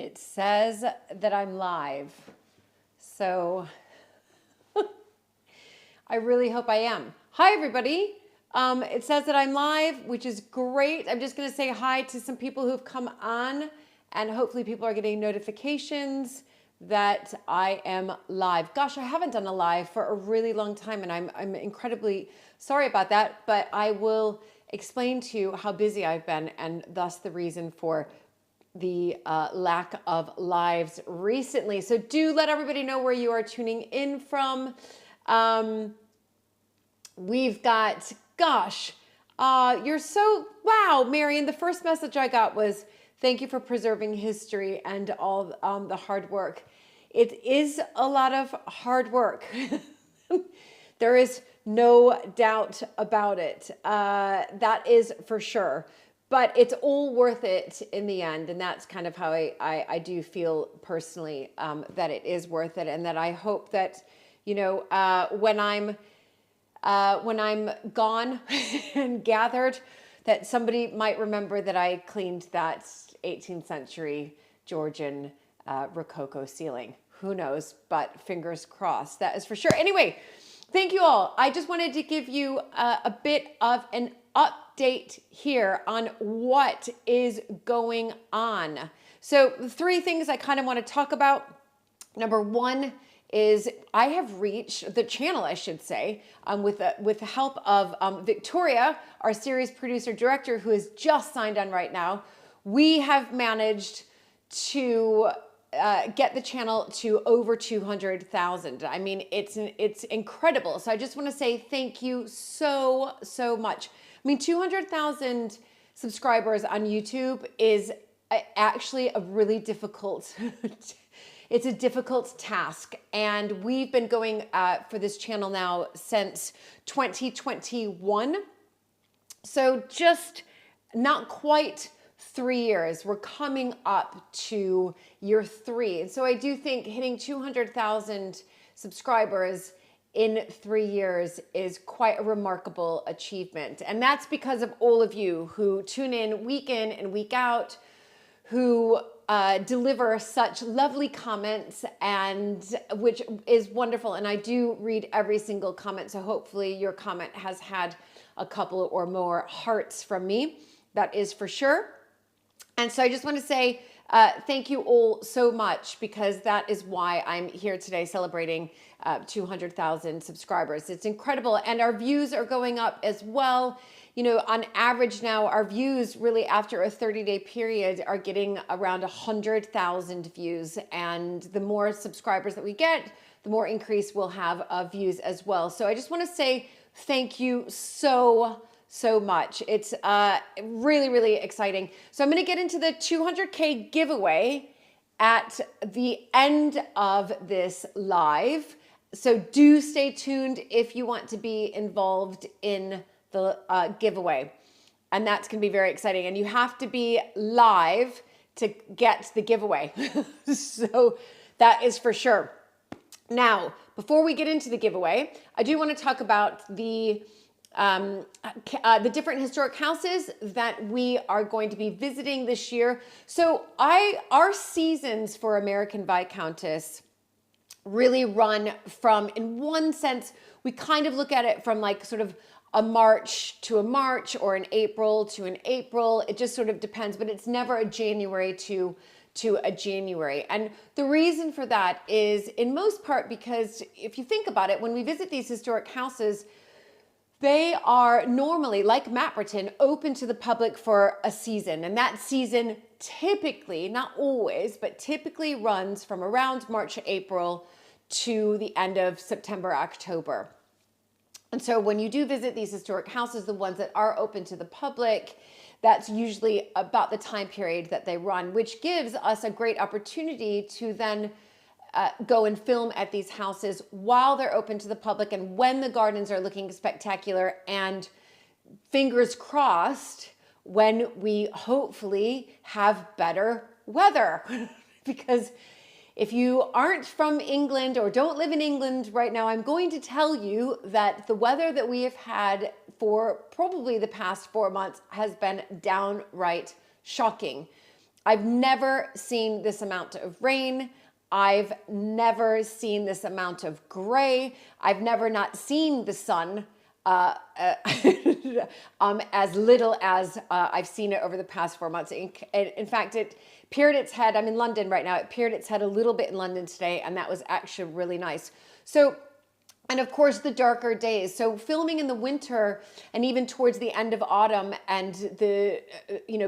It says that I'm live. So I really hope I am. Hi, everybody. It says that I'm live, which is great. I'm just going to say hi to some people who've come on, and hopefully people are getting notifications that I am live. Gosh, I haven't done a live for a really long time, and I'm incredibly sorry about that, but I will explain to you how busy I've been and thus the reason for the lack of lives recently. So do let everybody know where you are tuning in from. We've got, gosh, you're so, wow, Marion, the first message I got was, thank you for preserving history and all the hard work. It is a lot of hard work. There is no doubt about it. That is for sure. But it's all worth it in the end. And that's kind of how I do feel personally, that it is worth it. And that I hope that, you know, when I'm gone and gathered, that somebody might remember that I cleaned that 18th century Georgian Rococo ceiling. Who knows, but fingers crossed, that is for sure. Anyway, thank you all. I just wanted to give you a bit of an update here on what is going on. So three things I kind of want to talk about. Number one is I have reached the channel, I should say, with the help of Victoria, our series producer director, who is just signed on right now. We have managed to get the channel to over 200,000. I mean, it's incredible. So I just want to say thank you so much. I mean, 200,000 subscribers on YouTube is actually a really difficult it's a difficult task, and we've been going for this channel now since 2021. So just not quite 3 years. We're coming up to year 3. And so I do think hitting 200,000 subscribers in 3 years is quite a remarkable achievement. And that's because of all of you who tune in and week out, who deliver such lovely comments, and which is wonderful. And I do read every single comment. So hopefully your comment has had a couple or more hearts from me. That is for sure. And so I just want to say thank you all so much, because that is why I'm here today celebrating 200,000 subscribers. It's incredible. And our views are going up as well. You know, on average now, our views really after a 30-day period are getting around 100,000 views. And the more subscribers that we get, the more increase we'll have of views as well. So I just want to say thank you so much. It's really exciting. So I'm going to get into the 200K giveaway at the end of this live. So do stay tuned if you want to be involved in the giveaway. And that's going to be very exciting. And you have to be live to get the giveaway. So that is for sure. Now, before we get into the giveaway, I do want to talk about the different historic houses that we are going to be visiting this year. So our seasons for American Viscountess really run from, in one sense, we kind of look at it from like sort of a March to a March, or an April to an April. It just sort of depends, but it's never a January to a January. And the reason for that is in most part because if you think about it, when we visit these historic houses, they are normally, like Mapperton, open to the public for a season. And that season typically, not always, but typically runs from around March, April to the end of September, October. And so when you do visit these historic houses, the ones that are open to the public, that's usually about the time period that they run, which gives us a great opportunity to then go and film at these houses while they're open to the public and when the gardens are looking spectacular, and fingers crossed when we hopefully have better weather. Because if you aren't from England or don't live in England right now, I'm going to tell you that the weather that we have had for probably the past 4 months has been downright shocking. I've never seen this amount of rain. I've never seen this amount of gray. I've never not seen the sun as little as I've seen it over the past 4 months. In fact, it peered its head. I'm in London right now. It peered its head a little bit in London today, and that was actually really nice. So, and of course, the darker days. So filming in the winter and even towards the end of autumn and the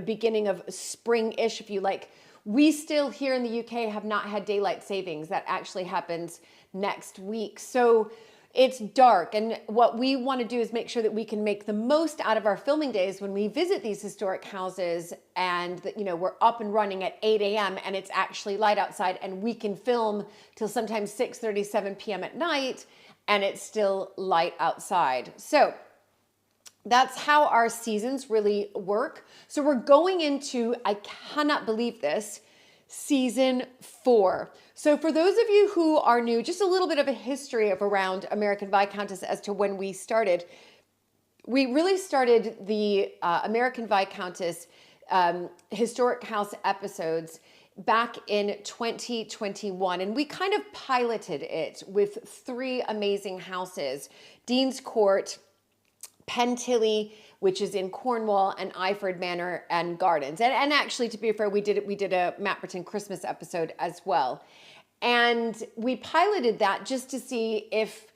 beginning of spring-ish, if you like, we still here in the UK have not had daylight savings. That actually happens next week. So it's dark. And what we want to do is make sure that we can make the most out of our filming days when we visit these historic houses, and that, we're up and running at 8 a.m. and it's actually light outside, and we can film till sometimes 6:30, 7 p.m. at night, and it's still light outside. So that's how our seasons really work. So we're going into, I cannot believe this, season 4. So for those of you who are new, just a little bit of a history of around American Viscountess as to when we started. We really started the American Viscountess historic house episodes back in 2021, and we kind of piloted it with 3 amazing houses: Dean's Court, Pentilly, which is in Cornwall, and Iford Manor and Gardens. And actually, to be fair, we did a Mapperton Christmas episode as well. And we piloted that just to see if,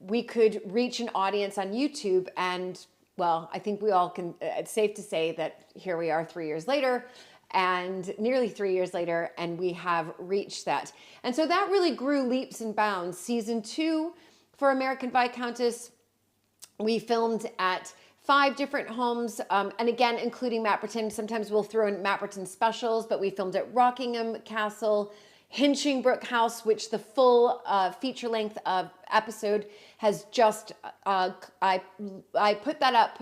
we could reach an audience on YouTube. And well, I think we all can, it's safe to say that here we are 3 years later, and nearly 3 years later, and we have reached that. And so that really grew leaps and bounds. Season 2 for American Viscountess, we filmed at 5 different homes, and again, including Mapperton. Sometimes we'll throw in Mapperton specials, but we filmed at Rockingham Castle, Hinchingbrook House, which the full feature-length episode has just, I put that up,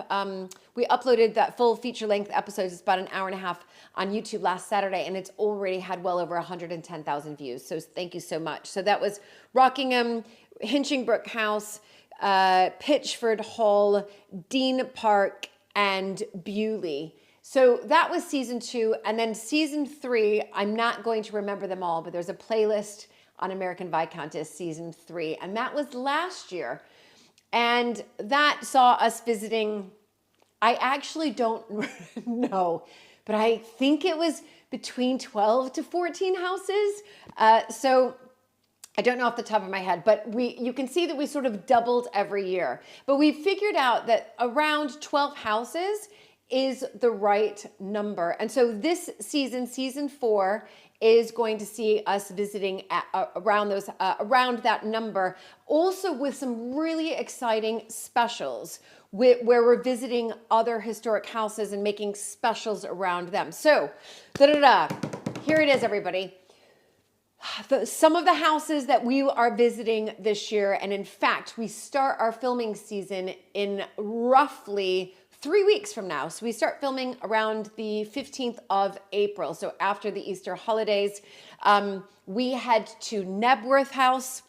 we uploaded that full feature-length episode. It's about an hour and a half on YouTube last Saturday, and it's already had well over 110,000 views. So thank you so much. So that was Rockingham, Hinchingbrook House, Pitchford Hall, Dean Park, and Bewley. So that was season 2. And then season 3, I'm not going to remember them all, but there's a playlist on American Viscountess season 3. And that was last year. And that saw us visiting, I actually don't know, but I think it was between 12 to 14 houses. So I don't know off the top of my head, but you can see that we sort of doubled every year. But we figured out that around 12 houses is the right number. And so this season, season 4, is going to see us visiting at, around that number, also with some really exciting specials where we're visiting other historic houses and making specials around them. So, here it is, everybody. Some of the houses that we are visiting this year, and in fact, we start our filming season in roughly 3 weeks from now. So we start filming around the 15th of April. So after the Easter holidays, we head to Nebworth House,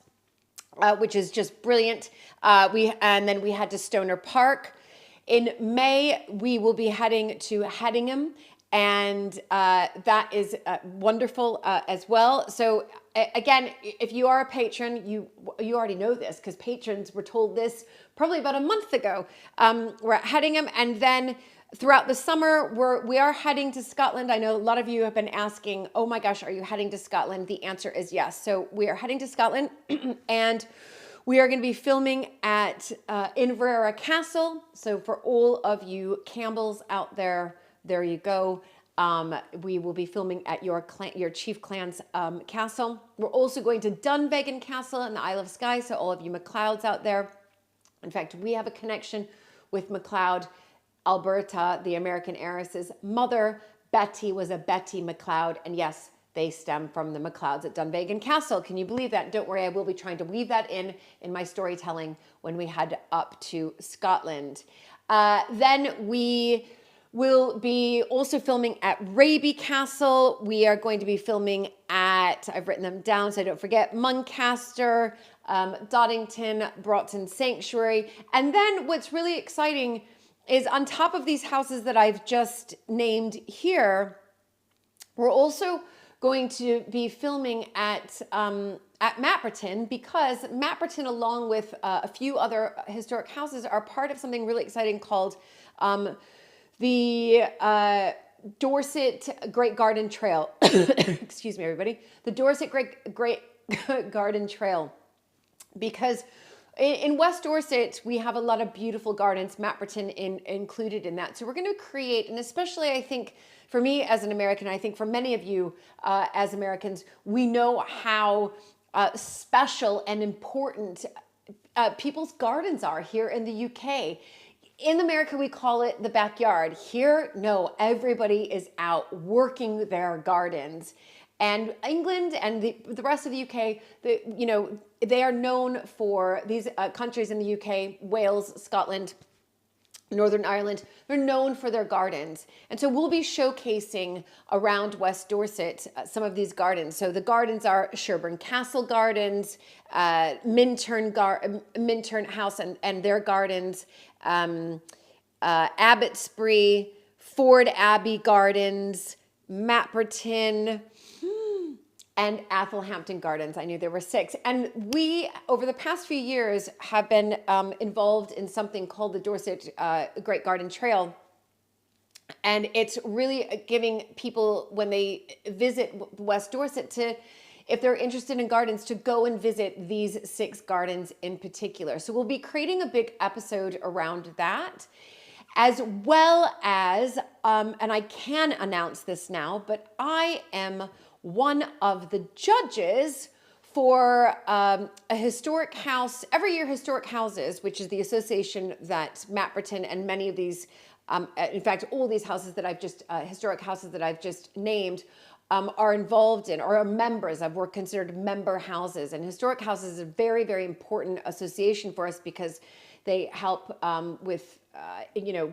which is just brilliant. And then we head to Stoner Park. In May, we will be heading to Heddingham, and that is wonderful as well. So again, if you are a patron, you already know this because patrons were told this probably about a month ago. We're at Heddingham, and then throughout the summer, we are heading to Scotland. I know a lot of you have been asking, oh my gosh, are you heading to Scotland? The answer is yes. So we are heading to Scotland, and we are going to be filming at Inverara Castle. So for all of you Campbells out there, there you go. We will be filming at your chief clan's castle. We're also going to Dunvegan Castle in the Isle of Skye. So all of you MacLeods out there. In fact, we have a connection with MacLeod. Alberta, the American heiress's mother, Betty, was a Betty MacLeod. And yes, they stem from the MacLeods at Dunvegan Castle. Can you believe that? Don't worry, I will be trying to weave that in my storytelling when we head up to Scotland. Then we will be also filming at Raby Castle. We are going to be filming at, I've written them down so I don't forget, Muncaster, Doddington, Broughton Sanctuary. And then what's really exciting is on top of these houses that I've just named here, We're also going to be filming at Mapperton, because Mapperton, along with a few other historic houses, are part of something really exciting called the Dorset Great Garden Trail. Excuse me, everybody. The Dorset Great Garden Trail. Because in West Dorset, we have a lot of beautiful gardens, Mapperton included in that. So we're going to create, and especially I think for me as an American, I think for many of you as Americans, we know how special and important people's gardens are here in the UK. In America, we call it the backyard. Here, no, everybody is out working their gardens. And England and the rest of the UK, they are known for these countries in the UK, Wales, Scotland, Northern Ireland, they're known for their gardens. And so we'll be showcasing around West Dorset some of these gardens. So the gardens are Sherburn Castle Gardens, Minturn House and their gardens, Abbotsbury, Ford Abbey Gardens, Mapperton, and Athelhampton Gardens. I knew there were 6. And we, over the past few years, have been involved in something called the Dorset Great Garden Trail. And it's really giving people, when they visit West Dorset, to, if they're interested in gardens, to go and visit these 6 gardens in particular. So we'll be creating a big episode around that, as well as, and I can announce this now, but I am one of the judges for a historic house. Every year, Historic Houses, which is the association that Mapperton and many of these, in fact, all these houses that I've just, historic houses that I've just named, are involved in, or are members of, were considered member houses. And historic houses is a very, very important association for us, because they help with,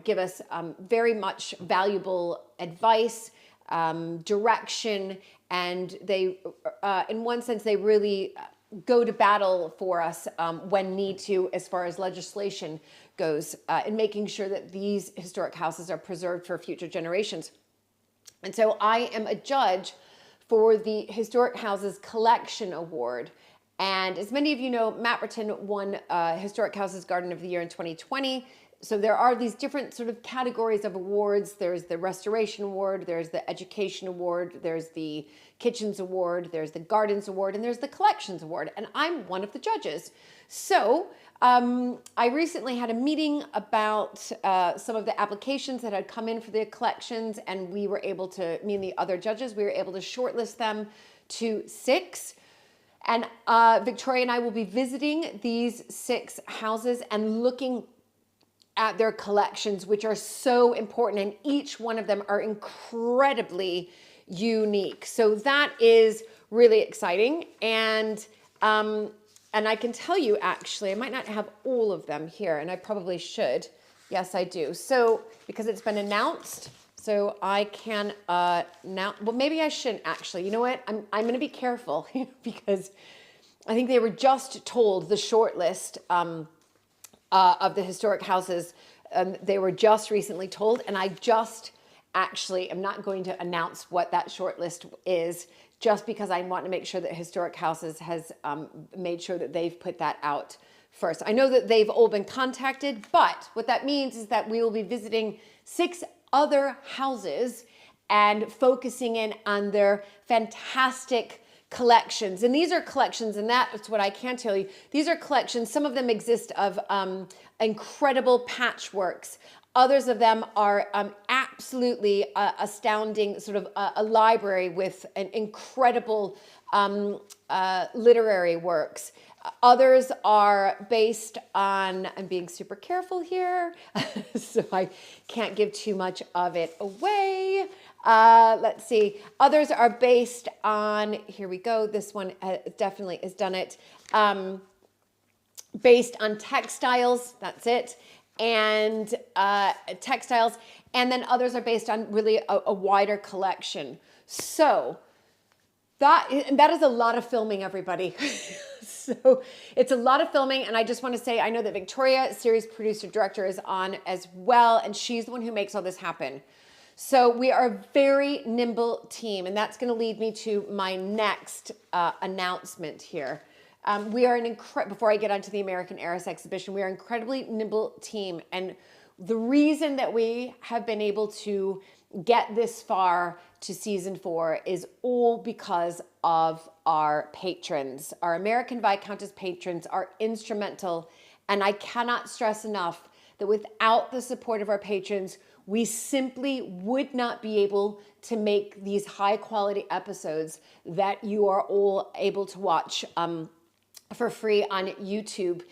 give us very much valuable advice, direction, and they, in one sense, they really go to battle for us when need to, as far as legislation goes, in making sure that these historic houses are preserved for future generations. And so I am a judge for the Historic Houses Collection Award. And as many of you know, Mapperton won Historic Houses Garden of the Year in 2020. So there are these different sort of categories of awards. There's the Restoration Award, there's the Education Award, there's the Kitchens Award, there's the Gardens Award, and there's the Collections Award. And I'm one of the judges. So I recently had a meeting about some of the applications that had come in for the collections, and we were able to, me and the other judges, we were able to shortlist them to 6. And Victoria and I will be visiting these 6 houses and looking at their collections, which are so important, and each one of them are incredibly unique. So that is really exciting. And I can tell you, actually, I might not have all of them here, and I probably should. Yes, I do. So, because it's been announced, so I can now, well, maybe I shouldn't actually. You know what? I'm going to be careful because I think they were just told the short list of the historic houses. They were just recently told, and I just actually am not going to announce what that short list is, just because I want to make sure that Historic Houses has made sure that they've put that out first. I know that they've all been contacted, but what that means is that we will be visiting 6 other houses and focusing in on their fantastic collections. And these are collections, and that's what I can tell you. These are collections. Some of them exist of incredible patchworks. Others of them are absolutely astounding, sort of a library with an incredible literary works. Others are based on, I'm being super careful here, so I can't give too much of it away. Let's see. Others are based on, here we go, this one definitely has done it, based on textiles, that's it, and textiles, and then others are based on really a wider collection. So that is a lot of filming, everybody. So it's a lot of filming, and I just want to say, I know that Victoria, series producer director, is on as well, and she's the one who makes all this happen. So we are a very nimble team, and that's going to lead me to my next announcement here. We are before I get onto the American Heiress Exhibition, we are an incredibly nimble team, and the reason that we have been able to get this far to season 4 is all because of our patrons. Our American Viscountess patrons are instrumental, and I cannot stress enough that without the support of our patrons, we simply would not be able to make these high quality episodes that you are all able to watch for free on YouTube.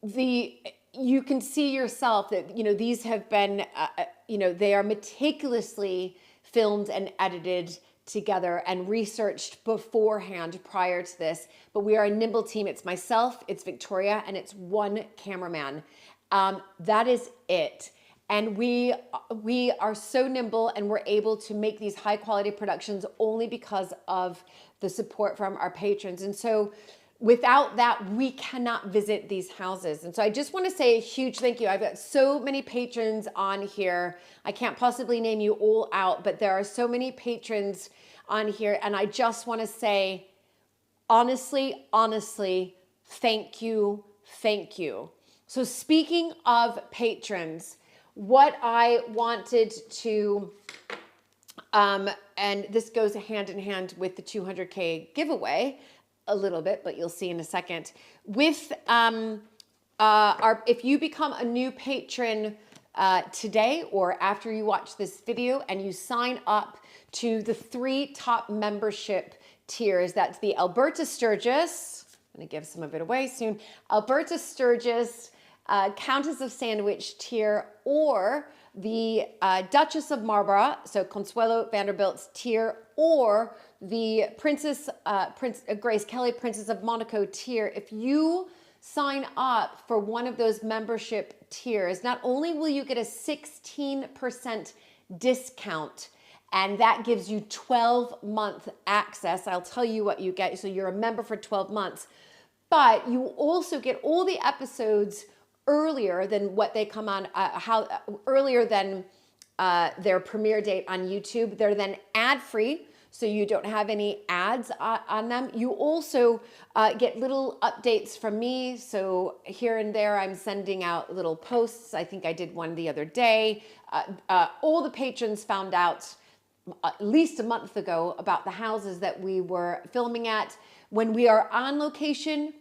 You can see yourself that, these have been, they are meticulously filmed and edited together and researched beforehand prior to this. But we are a nimble team. It's myself, it's Victoria, and it's one cameraman. That is it. And we are so nimble, and we're able to make these high quality productions only because of the support from our patrons. And so without that, we cannot visit these houses. And so I just want to say a huge thank you. I've got so many patrons on here. I can't possibly name you all out, but there are so many patrons on here. And I just want to say, honestly, thank you, thank you. So speaking of patrons, what I wanted to, and this goes hand in hand with the 200K giveaway a little bit, but you'll see in a second. With if you become a new patron today or after you watch this video and you sign up to the 3 top membership tiers, that's the Alberta Sturgis, I'm gonna give some of it away soon, Alberta Sturgis, Countess of Sandwich tier, or the Duchess of Marlborough, so Consuelo Vanderbilt's tier, or the Princess Grace Kelly, Princess of Monaco tier. If you sign up for one of those membership tiers, not only will you get a 16% discount, and that gives you 12-month access. I'll tell you what you get. So you're a member for 12 months, but you also get all the episodes earlier than what they come on, earlier than their premiere date on YouTube. They're then ad-free, so you don't have any ads on them. You also get little updates from me. So here and there, I'm sending out little posts. I think I did one the other day. All the patrons found out at least a month ago about the houses that we were filming at. When we are on location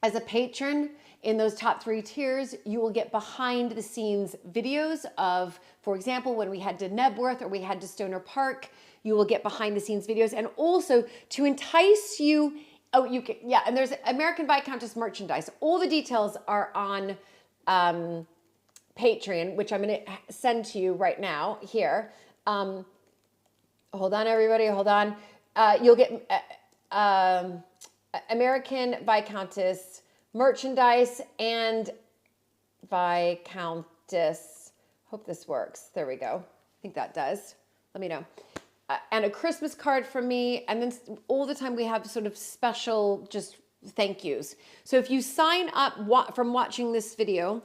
as a patron, in those top 3 tiers, you will get behind the scenes videos of, for example, when we head to Nebworth or we head to Stoner Park, you will get behind the scenes videos. And also to entice you, and there's American Viscountess merchandise. All the details are on Patreon, which I'm gonna send to you right now here. Hold on, everybody, hold on. You'll get American Viscountess merchandise and Viscountess, hope this works. There we go. I think that does. Let me know. And a Christmas card from me. And then all the time we have sort of special just thank yous. So if you sign up from watching this video,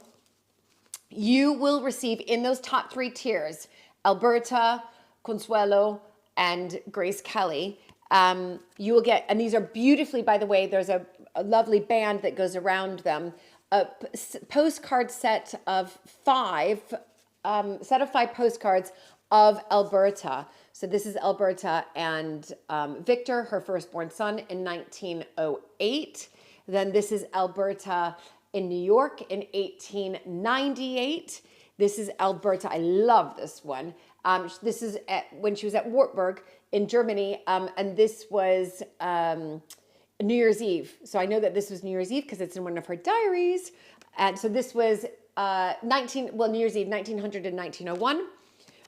you will receive in those top 3 tiers, Alberta, Consuelo, and Grace Kelly. You will get, and these are beautifully, by the way, there's a lovely band that goes around them, a postcard set of 5 postcards of Alberta. So this is Alberta and Victor, her firstborn son, in 1908. Then this is Alberta in New York in 1898. This is Alberta. I love this one. This is when she was at Wartburg in Germany, and this was New Year's Eve. So I know that this was New Year's Eve because it's in one of her diaries. And so this was New Year's Eve, 1900 and 1901.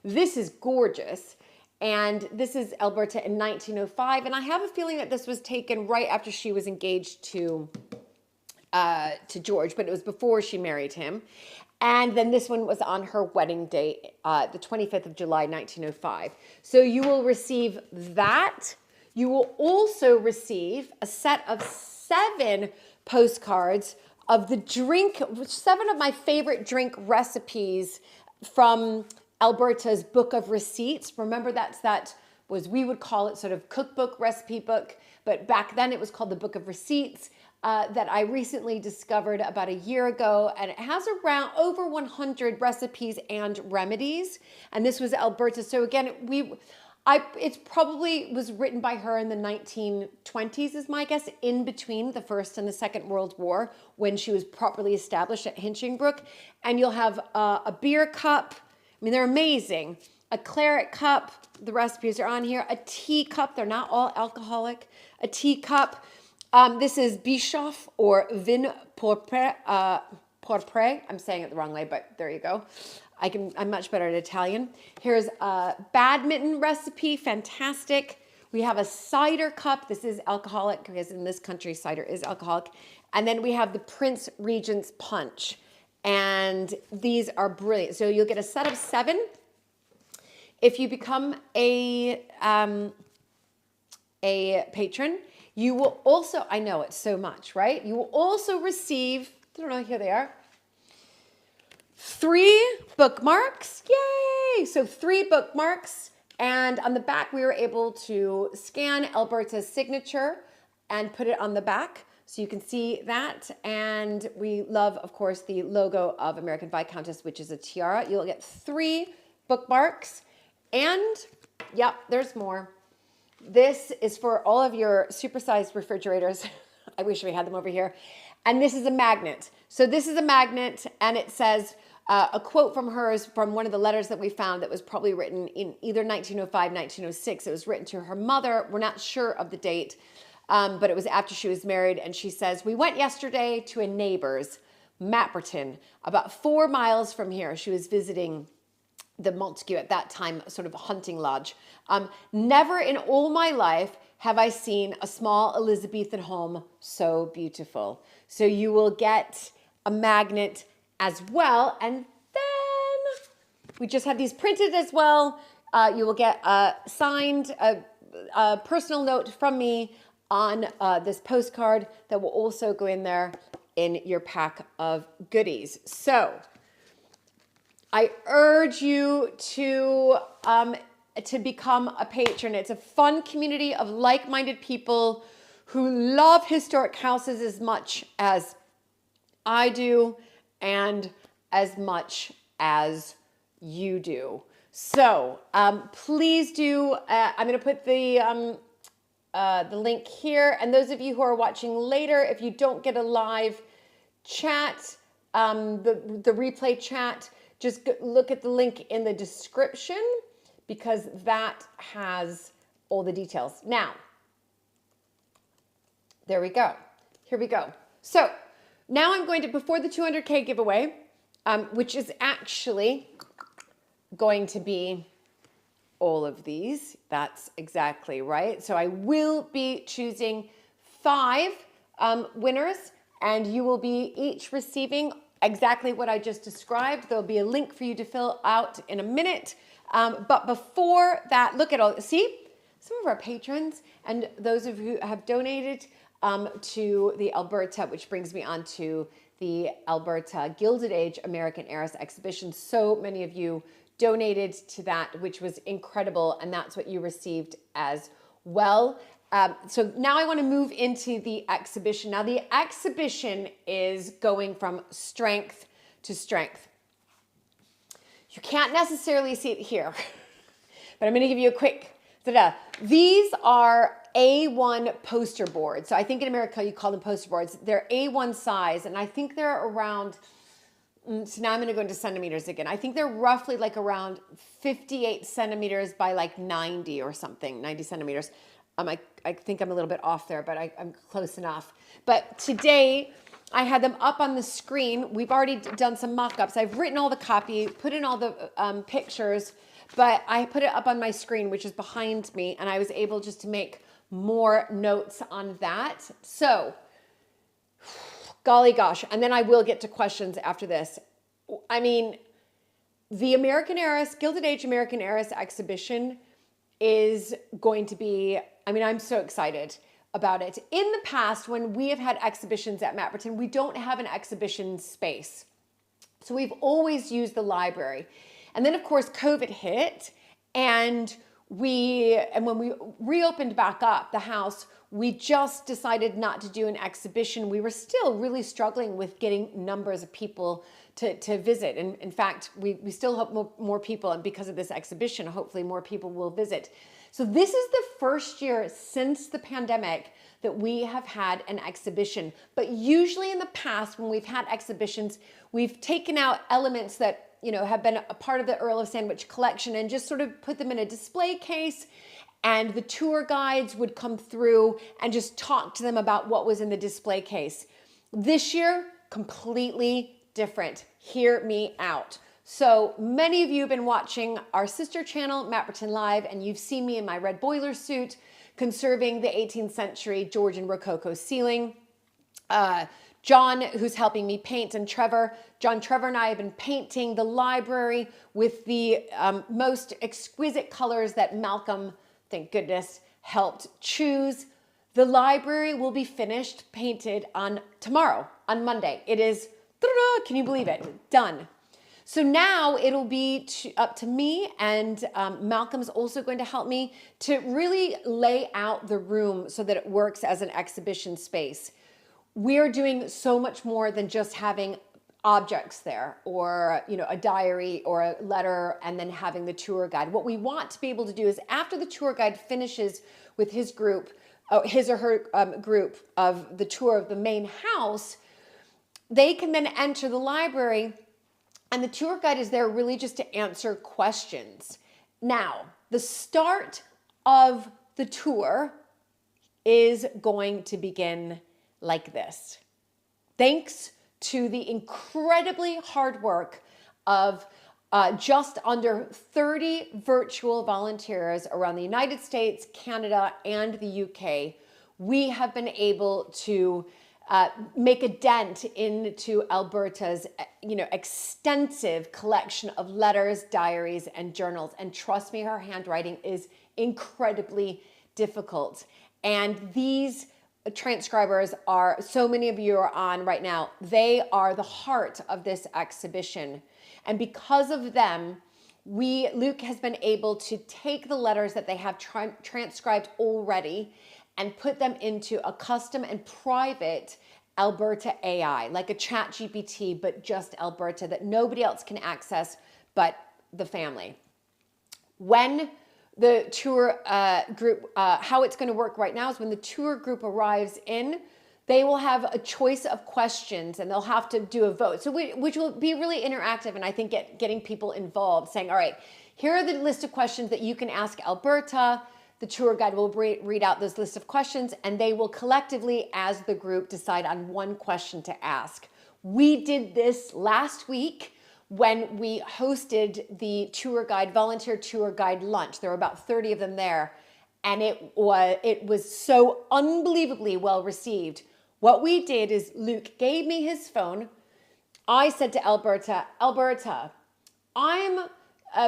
This is gorgeous. And this is Alberta in 1905. And I have a feeling that this was taken right after she was engaged to George, but it was before she married him. And then this one was on her wedding day, the 25th of July, 1905. So you will receive that. You will also receive a set of 7 postcards of the drink, 7 of my favorite drink recipes from Alberta's Book of Receipts. Remember, we would call it sort of cookbook, recipe book, but back then it was called the Book of Receipts, that I recently discovered about a year ago, and it has around over 100 recipes and remedies. And this was Alberta. So again, it probably was written by her in the 1920s, is my guess, in between the First and the Second World War, when she was properly established at Hinchingbrook. And you'll have a beer cup. I mean, they're amazing. A claret cup. The recipes are on here. A tea cup. They're not all alcoholic. A tea cup. This is Bischoff or Vin Pourpre. I'm saying it the wrong way, but there you go. I'm much better at Italian. Here's a badminton recipe, fantastic. We have a cider cup. This is alcoholic because in this country, cider is alcoholic. And then we have the Prince Regent's Punch. And these are brilliant. So you'll get a set of 7. If you become a patron, you will also, I know it's so much, right? You will also receive, I don't know, here they are, 3 bookmarks. Yay! So 3 bookmarks. And on the back, we were able to scan Alberta's signature and put it on the back. So you can see that. And we love, of course, the logo of American Viscountess, which is a tiara. You'll get 3 bookmarks. And, yep, there's more. This is for all of your supersized refrigerators. I wish we had them over here. And this is a magnet. So this is a magnet, and it says a quote from hers from one of the letters that we found that was probably written in either 1905, 1906. It was written to her mother. We're not sure of the date, but it was after she was married. And she says, "We went yesterday to a neighbor's, Mapperton, about 4 miles from here." She was visiting the Montague at that time, sort of a hunting lodge. "Never in all my life have I seen a small Elizabethan home so beautiful." So you will get a magnet as well. And then we just have these printed as well. You will get a signed, a personal note from me on this postcard that will also go in there in your pack of goodies. So I urge you to become a patron. It's a fun community of like-minded people who love historic houses as much as I do and as much as you do. So please do. I'm going to put the link here. And those of you who are watching later, if you don't get a live chat, the replay chat, just look at the link in the description because that has all the details. Now, there we go. Here we go. So now I'm going to, before the 200K giveaway, which is actually going to be all of these. That's exactly right. So I will be choosing 5 winners, and you will be each receiving exactly what I just described. There'll be a link for you to fill out in a minute. But before that, look at all, see some of our patrons and those of you who have donated to the Alberta, which brings me on to the Alberta Gilded Age American Heiress Exhibition. So many of you donated to that, which was incredible. And that's what you received as well. So now I want to move into the exhibition. Now the exhibition is going from strength to strength. You can't necessarily see it here, but I'm going to give you a quick ta-da. These are A1 poster boards. So I think in America you call them poster boards. They're A1 size, and I think they're around, so now I'm going to go into centimeters again. I think they're roughly like around 58 centimeters by like 90 or something, 90 centimeters. I think I'm a little bit off there, but I'm close enough. But today I had them up on the screen. We've already done some mock-ups. I've written all the copy, put in all the pictures, but I put it up on my screen, which is behind me, and I was able just to make more notes on that. So, golly gosh, and then I will get to questions after this. I mean, the American Heiress, Gilded Age American Heiress exhibition is going to be, I mean, I'm so excited about it. In the past, when we have had exhibitions at Mapperton, we don't have an exhibition space. So we've always used the library. And then of course COVID hit, and when we reopened back up the house, we just decided not to do an exhibition. We were still really struggling with getting numbers of people to visit. And in fact, we still hope more people, and because of this exhibition, hopefully more people will visit. So this is the first year since the pandemic that we have had an exhibition. But usually in the past, when we've had exhibitions, we've taken out elements that have been a part of the Earl of Sandwich collection and just sort of put them in a display case, and the tour guides would come through and just talk to them about what was in the display case. This year, completely different. Hear me out. So many of you have been watching our sister channel, Mapperton Live, and you've seen me in my red boiler suit conserving the 18th century Georgian Rococo ceiling. John, who's helping me paint, and John Trevor and I have been painting the library with the most exquisite colors that Malcolm, thank goodness, helped choose. The library will be finished, painted on tomorrow, on Monday. It is, can you believe it? Done. So now it'll be up to me, and Malcolm's also going to help me to really lay out the room so that it works as an exhibition space. We're doing so much more than just having objects there, or a diary or a letter, and then having the tour guide. What we want to be able to do is, after the tour guide finishes with his group, his or her group of the tour of the main house, they can then enter the library, and the tour guide is there really just to answer questions. Now, the start of the tour is going to begin like this. Thanks to the incredibly hard work of just under 30 virtual volunteers around the United States, Canada, and the UK, we have been able to make a dent into Alberta's extensive collection of letters, diaries, and journals. And trust me, her handwriting is incredibly difficult. And these transcribers are, so many of you are on right now, they are the heart of this exhibition. And because of them, Luke has been able to take the letters that they have transcribed already and put them into a custom and private Alberta AI, like a chat GPT, but just Alberta, that nobody else can access but the family. When the tour group, how it's going to work right now is, when the tour group arrives in, they will have a choice of questions, and they'll have to do a vote. So which will be really interactive, and I think getting people involved, saying, all right, here are the list of questions that you can ask Alberta. The tour guide will read out those list of questions, and they will collectively, as the group, decide on one question to ask. We did this last week when we hosted the volunteer tour guide lunch. There were about 30 of them there, and it was so unbelievably well received. What we did is, Luke gave me his phone. I said to Alberta, I'm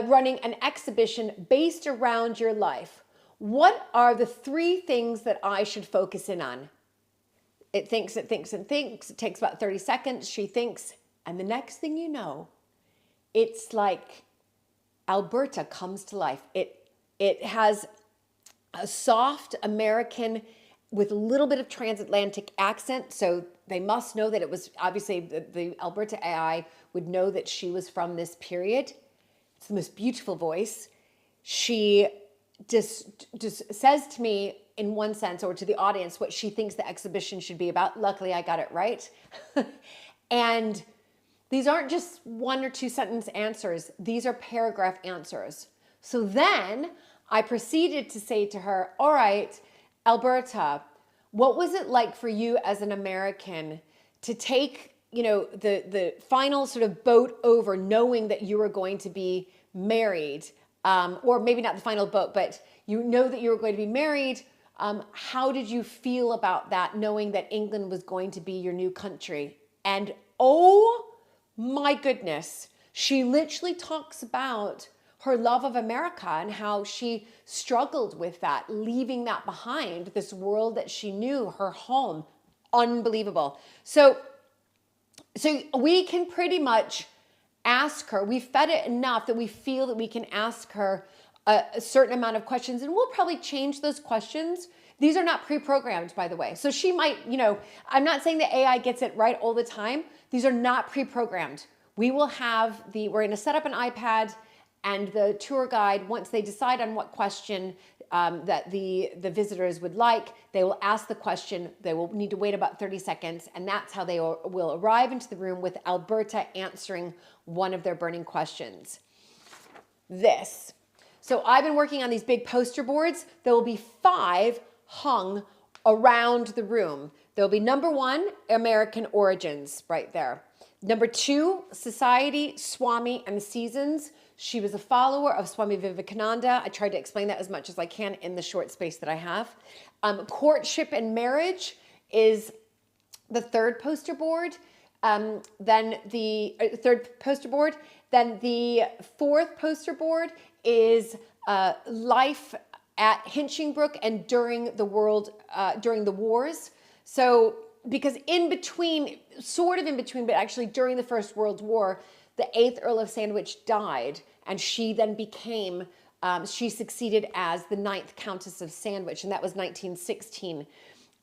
running an exhibition based around your life. What are the 3 things that I should focus in on? It thinks, it thinks, and thinks. It takes about 30 seconds. She thinks, and the next thing you know, it's like Alberta comes to life. It has a soft American with a little bit of transatlantic accent. So they must know that it was, obviously the Alberta AI would know that she was from this period. It's the most beautiful voice. She just says to me, in one sense, or to the audience, what she thinks the exhibition should be about. Luckily, I got it right. And these aren't just 1 or 2 sentence answers. These are paragraph answers. So then I proceeded to say to her, all right, Alberta, what was it like for you as an American to take, the final sort of boat over, knowing that you were going to be married, or maybe not the final boat, but you know that you were going to be married. How did you feel about that, knowing that England was going to be your new country? And oh my goodness, she literally talks about her love of America and how she struggled with that, leaving that behind, this world that she knew, her home. Unbelievable. So we can pretty much ask her. We fed it enough that we feel that we can ask her a certain amount of questions, and we'll probably change those questions. These are not pre-programmed, by the way. So she might, I'm not saying the AI gets it right all the time. These are not pre-programmed. We're going to set up an iPad, and the tour guide, once they decide on what question that the visitors would like, they will ask the question. They will need to wait about 30 seconds, and that's how they will arrive into the room with Alberta answering one of their burning questions. So I've been working on these big poster boards. There will be 5 hung around the room. There'll be number 1, American origins, right there. Number 2, society, Swami, and seasons. She was a follower of Swami Vivekananda. I tried to explain that as much as I can in the short space that I have. Courtship and marriage is the 3rd poster board. Then the 3rd poster board. Then the 4th poster board is life at Hinchingbrook and during the wars. So because sort of in between, but actually during the First World War, the 8th Earl of Sandwich died, and she then became, she succeeded as the 9th Countess of Sandwich, and that was 1916.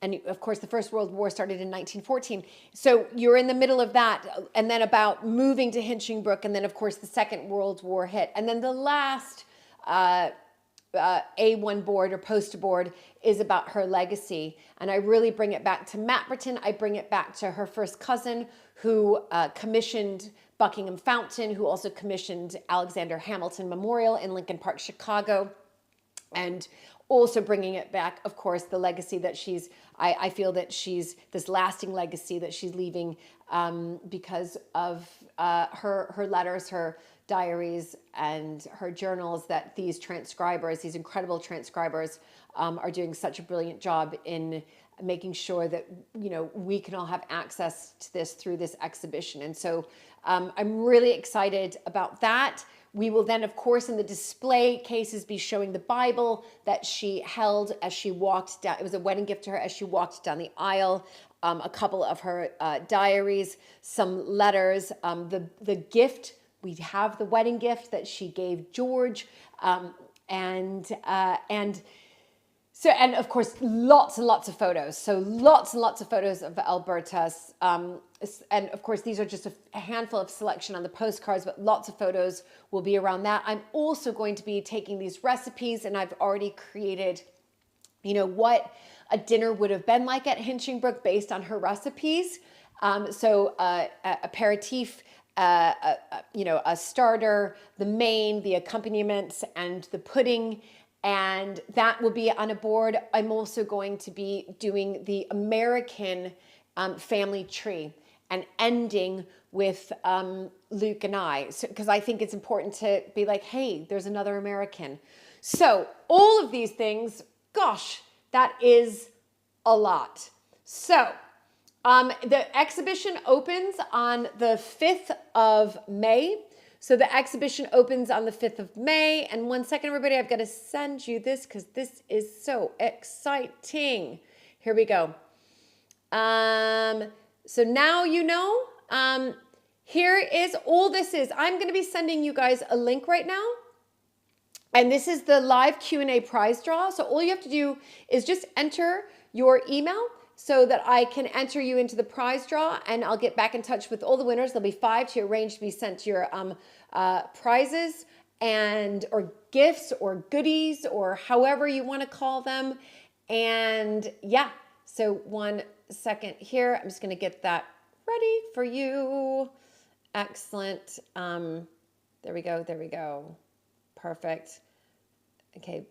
And of course, the First World War started in 1914. So you're in the middle of that, and then about moving to Hinchingbrook, and then of course the Second World War hit. And then the last A1 board or poster board is about her legacy. And I really bring it back to Mapperton. I bring it back to her first cousin who commissioned Buckingham Fountain, who also commissioned Alexander Hamilton Memorial in Lincoln Park, Chicago. And also bringing it back, of course, the legacy that I feel that she's, this lasting legacy that she's leaving because of her letters, her diaries, and her journals, that these incredible transcribers are doing such a brilliant job in making sure that, we can all have access to this through this exhibition. And so I'm really excited about that. We will then, of course, in the display cases be showing the Bible that she held as she walked down. It was a wedding gift to her as she walked down the aisle. A couple of her diaries, some letters, the gift. We have the wedding gift that she gave George, and of course, lots and lots of photos. So lots and lots of photos of Alberta. And of course, these are just a handful of selection on the postcards, but lots of photos will be around that. I'm also going to be taking these recipes, and I've already created, what a dinner would have been like at Hinchingbrook based on her recipes. So aperitif, a starter, the main, the accompaniments, and the pudding. And that will be on a board. I'm also going to be doing the American family tree and ending with Luke and I, because I think it's important to be like, hey, there's another American. So all of these things, gosh, that is a lot. So the exhibition opens on the 5th of May. So the exhibition opens on the 5th of May. And 1 second, everybody, I've got to send you this because this is so exciting. Here we go. So now here is all this is. I'm going to be sending you guys a link right now. And this is the live Q&A prize draw. So all you have to do is just enter your email so that I can enter you into the prize draw, and I'll get back in touch with all the winners. There'll be 5 to arrange to be sent your prizes or gifts or goodies or however you want to call them. And yeah, so 1 second here. I'm just going to get that ready for you. Excellent. There we go. There we go. Perfect. Okay.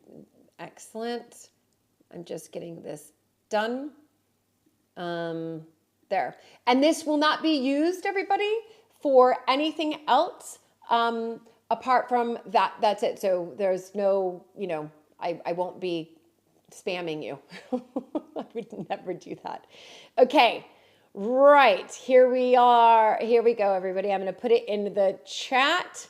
Excellent. I'm just getting this done. There. And this will not be used, everybody, for anything else apart from that. That's it. So there's no, I won't be spamming you. I would never do that. Okay. Right. Here we are. Here we go, everybody. I'm going to put it in the chat.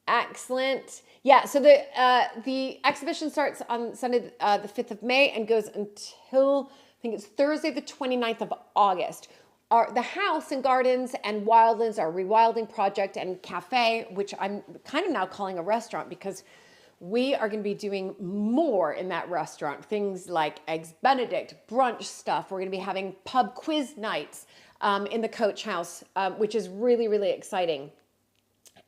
Excellent. Yeah, so the exhibition starts on Sunday, the 5th of May and goes until, I think it's Thursday, the 29th of August. the house and gardens and wildlands, our rewilding project and cafe, which I'm kind of now calling a restaurant because we are going to be doing more in that restaurant. Things like Eggs Benedict, brunch stuff. We're going to be having pub quiz nights in the coach house, which is really, really exciting.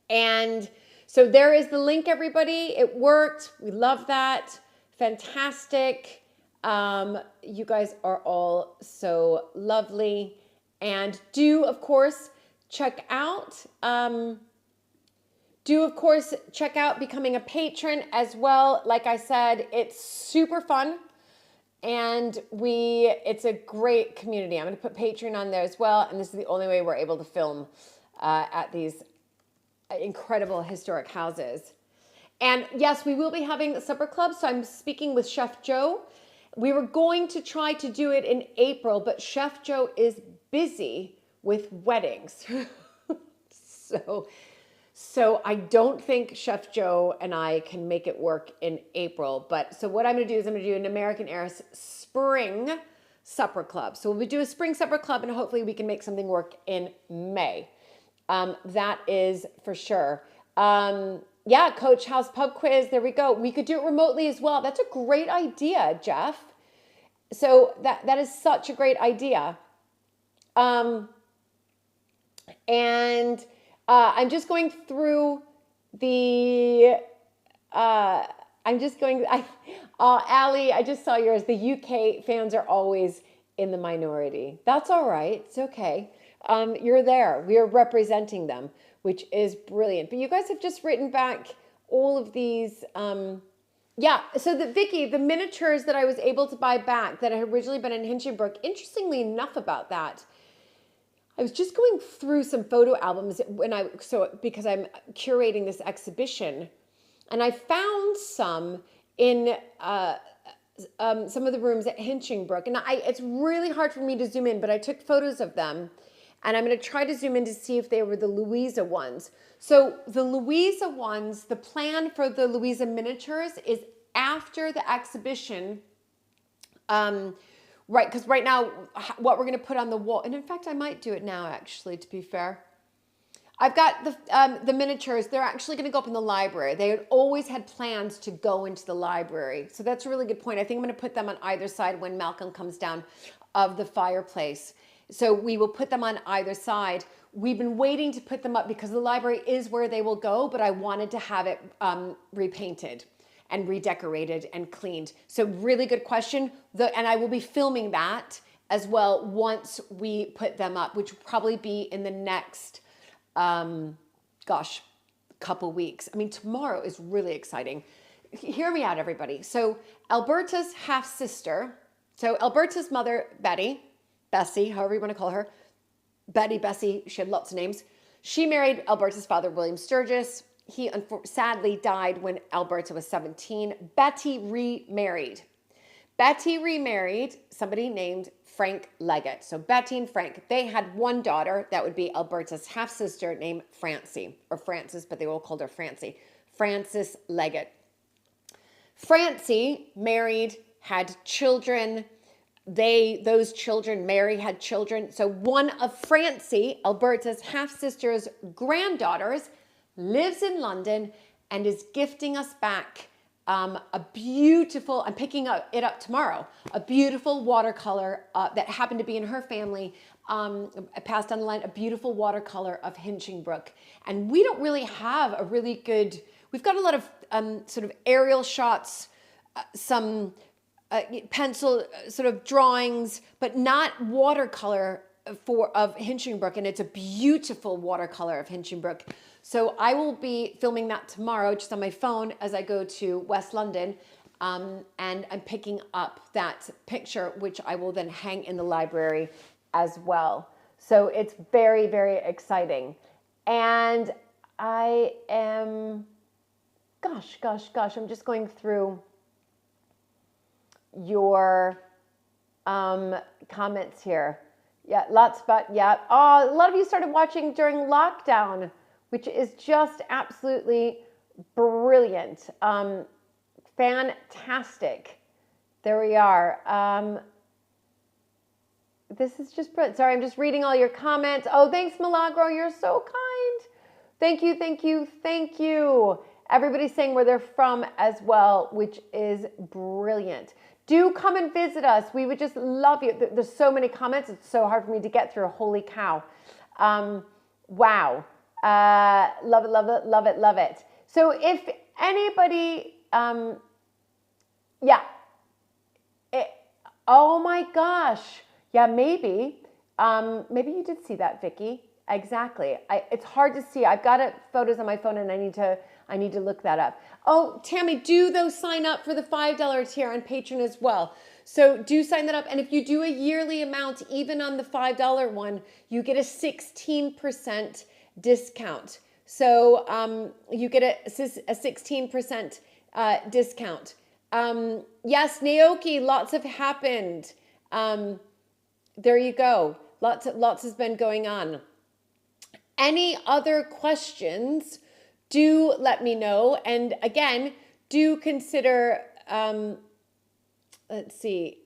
And so there is the link, everybody. It worked. We love that. Fantastic. You guys are all so lovely. And do, of course, check out becoming a patron as well. Like I said, it's super fun. And it's a great community. I'm going to put Patreon on there as well. And this is the only way we're able to film at these incredible historic houses. And yes, we will be having a supper club. So I'm speaking with Chef Joe. We were going to try to do it in April, but Chef Joe is busy with weddings. So I don't think Chef Joe and I can make it work in April. But so what I'm going to do is I'm going to do an American Heiress spring supper club. So we'll do a spring supper club and hopefully we can make something work in May. That is for sure. Yeah, Coach House Pub Quiz. There we go. We could do it remotely as well. That's a great idea, Jeff. So that is such a great idea. And I'm just going through the, Allie, I just saw yours. The UK fans are always in the minority. That's all right. It's okay. You're there. We are representing them, which is brilliant. But you guys have just written back all of these. Yeah. So Vicky, the miniatures that I was able to buy back that had originally been in Hinchinbrook, interestingly enough about that, I was just going through some photo albums because I'm curating this exhibition, and I found some in some of the rooms at Hinchinbrook, and it's really hard for me to zoom in, but I took photos of them, and I'm going to try to zoom in to see if they were the Louisa ones. So the Louisa ones, the plan for the Louisa miniatures is after the exhibition. Right, because right now, what we're going to put on the wall, and in fact, I might do it now, actually, to be fair. I've got the miniatures. They're actually going to go up in the library. They had always had plans to go into the library. So that's a really good point. I think I'm going to put them on either side when Malcolm comes down of the fireplace. So we will put them on either side. We've been waiting to put them up because the library is where they will go, but I wanted to have it repainted and redecorated and cleaned. So really good question. And I will be filming that as well once we put them up, which will probably be in the next, couple weeks. I mean, tomorrow is really exciting. Hear me out, everybody. So Alberta's half-sister, so Alberta's mother, Bessie, however you want to call her, Bessie, she had lots of names. She married Alberta's father, William Sturgis. He sadly died when Alberta was 17. Betty remarried somebody named Frank Leggett. So Betty and Frank, they had one daughter that would be Alberta's half-sister named Francie, or Frances, but they all called her Francie. Frances Leggett. Francie married, had children. Those children, Mary had children. So one of Francie, Alberta's half-sister's granddaughters, lives in London and is gifting us back a beautiful, I'm picking it up tomorrow, a beautiful watercolor that happened to be in her family, passed on the line, a beautiful watercolor of Hinchinbrook. And we don't really have a really good, we've got a lot of sort of aerial shots, some pencil sort of drawings, but not watercolor of Hinchinbrook. And it's a beautiful watercolor of Hinchinbrook. So I will be filming that tomorrow just on my phone as I go to West London. And I'm picking up that picture, which I will then hang in the library as well. So it's very, very exciting. And I am, gosh, I'm just going through your comments here. Yeah, lots, but yeah. Oh, a lot of you started watching during lockdown, which is just absolutely brilliant. Fantastic. There we are. This is just brilliant. Sorry, I'm just reading all your comments. Oh, thanks, Milagro. You're so kind. Thank you, thank you, thank you. Everybody's saying where they're from as well, which is brilliant. Do come and visit us. We would just love you. There's so many comments. It's so hard for me to get through. Holy cow. Wow. Love it, love it, love it, love it. So if anybody, yeah. Oh my gosh. Yeah, maybe. Maybe you did see that, Vicky. Exactly. It's hard to see. I've got photos on my phone and I need to look that up. Oh, Tammy, do those sign up for the $5 tier on Patron as well. So do sign that up. And if you do a yearly amount, even on the $5 one, you get a 16% discount. So you get a 16% discount. Yes, Naoki, lots have happened. There you go. Lots has been going on. Any other questions, do let me know. And again, do consider, let's see.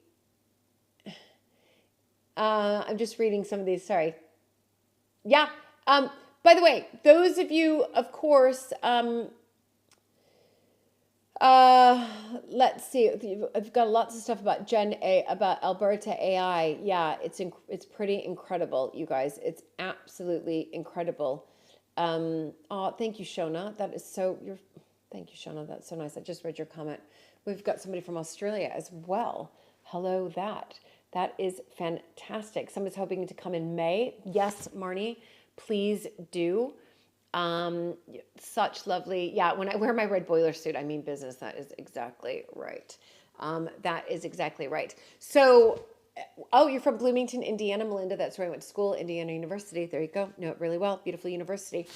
I'm just reading some of these, sorry. Yeah. By the way, those of you, of course, let's see. I've got lots of stuff about about Alberta AI. Yeah, it's pretty incredible, you guys. It's absolutely incredible. Oh, thank you, Shona. Thank you, Shona. That's so nice. I just read your comment. We've got somebody from Australia as well. Hello, that is fantastic. Somebody's hoping to come in May. Yes, Marnie, please do. Such lovely, yeah, when I wear my red boiler suit, I mean business. That is exactly right. That is exactly right. So, oh, you're from Bloomington, Indiana, Melinda. That's where I went to school, Indiana University. There you go. Know it really well. Beautiful university.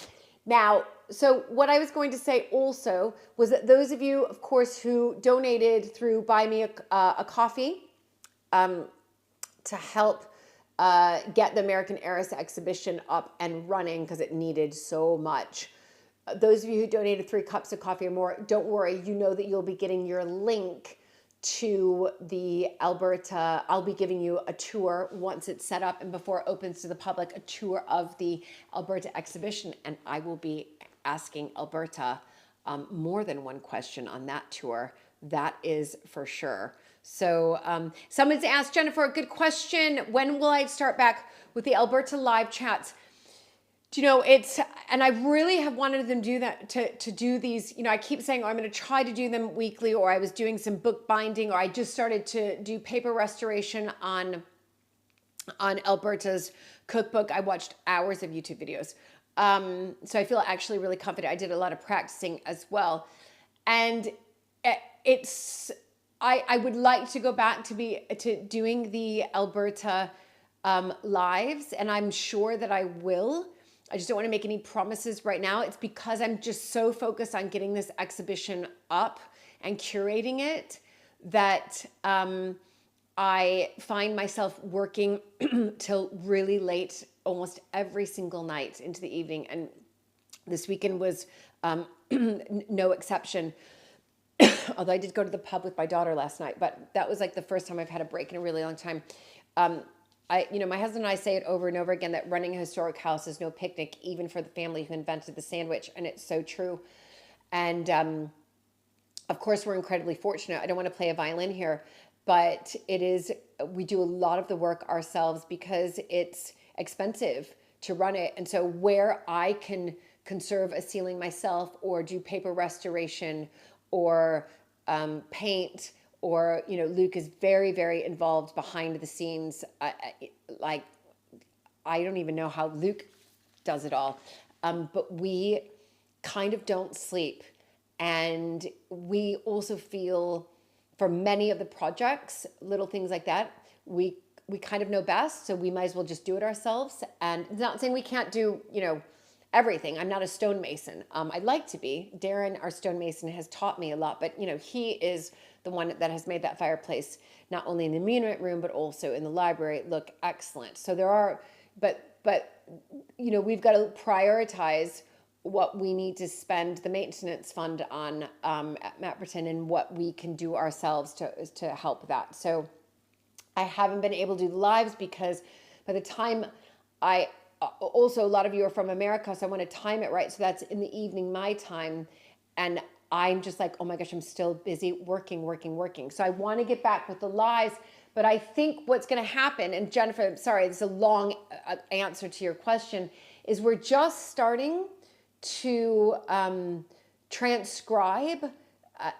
Now, so what I was going to say also was that those of you, of course, who donated through Buy Me a Coffee to help get the American Heiress Exhibition up and running because it needed so much. Those of you who donated 3 cups of coffee or more, don't worry, you know that you'll be getting your link to the Alberta. I'll be giving you a tour once it's set up and before it opens to the public, a tour of the Alberta exhibition. And I will be asking Alberta more than one question on that tour. That is for sure. So someone's asked, Jennifer, a good question. When will I start back with the Alberta live chats? Do you know, and I really have wanted them to do that, to do these, I keep saying, oh, I'm going to try to do them weekly, or I was doing some book binding, or I just started to do paper restoration on Alberta's cookbook. I watched hours of YouTube videos. So I feel actually really confident. I did a lot of practicing as well. And I would like to go back to doing the Alberta lives, and I'm sure that I will. I just don't want to make any promises right now. It's because I'm just so focused on getting this exhibition up and curating it that I find myself working till really late almost every single night into the evening. And this weekend was no exception. Although I did go to the pub with my daughter last night, but that was like the first time I've had a break in a really long time. My husband and I say it over and over again that running a historic house is no picnic, even for the family who invented the sandwich. And it's so true. And of course, we're incredibly fortunate. I don't want to play a violin here, but we do a lot of the work ourselves because it's expensive to run it. And so where I can conserve a ceiling myself or do paper restoration or paint, or, Luke is very, very involved behind the scenes. I don't even know how Luke does it all. But we kind of don't sleep. And we also feel for many of the projects, little things like that, we kind of know best. So we might as well just do it ourselves. And it's not saying we can't do, everything. I'm not a stonemason. I'd like to be. Darren, our stonemason, has taught me a lot, but he is the one that has made that fireplace not only in the amusement room but also in the library look excellent. So there are, but we've got to prioritize what we need to spend the maintenance fund on at Patron and what we can do ourselves to help that. So I haven't been able to do lives because by the time also a lot of you are from America, so I want to time it right. So that's in the evening, my time. And I'm just like, oh my gosh, I'm still busy working. So I want to get back with the lives. But I think what's going to happen, and Jennifer, I'm sorry, this is a long answer to your question, is we're just starting to transcribe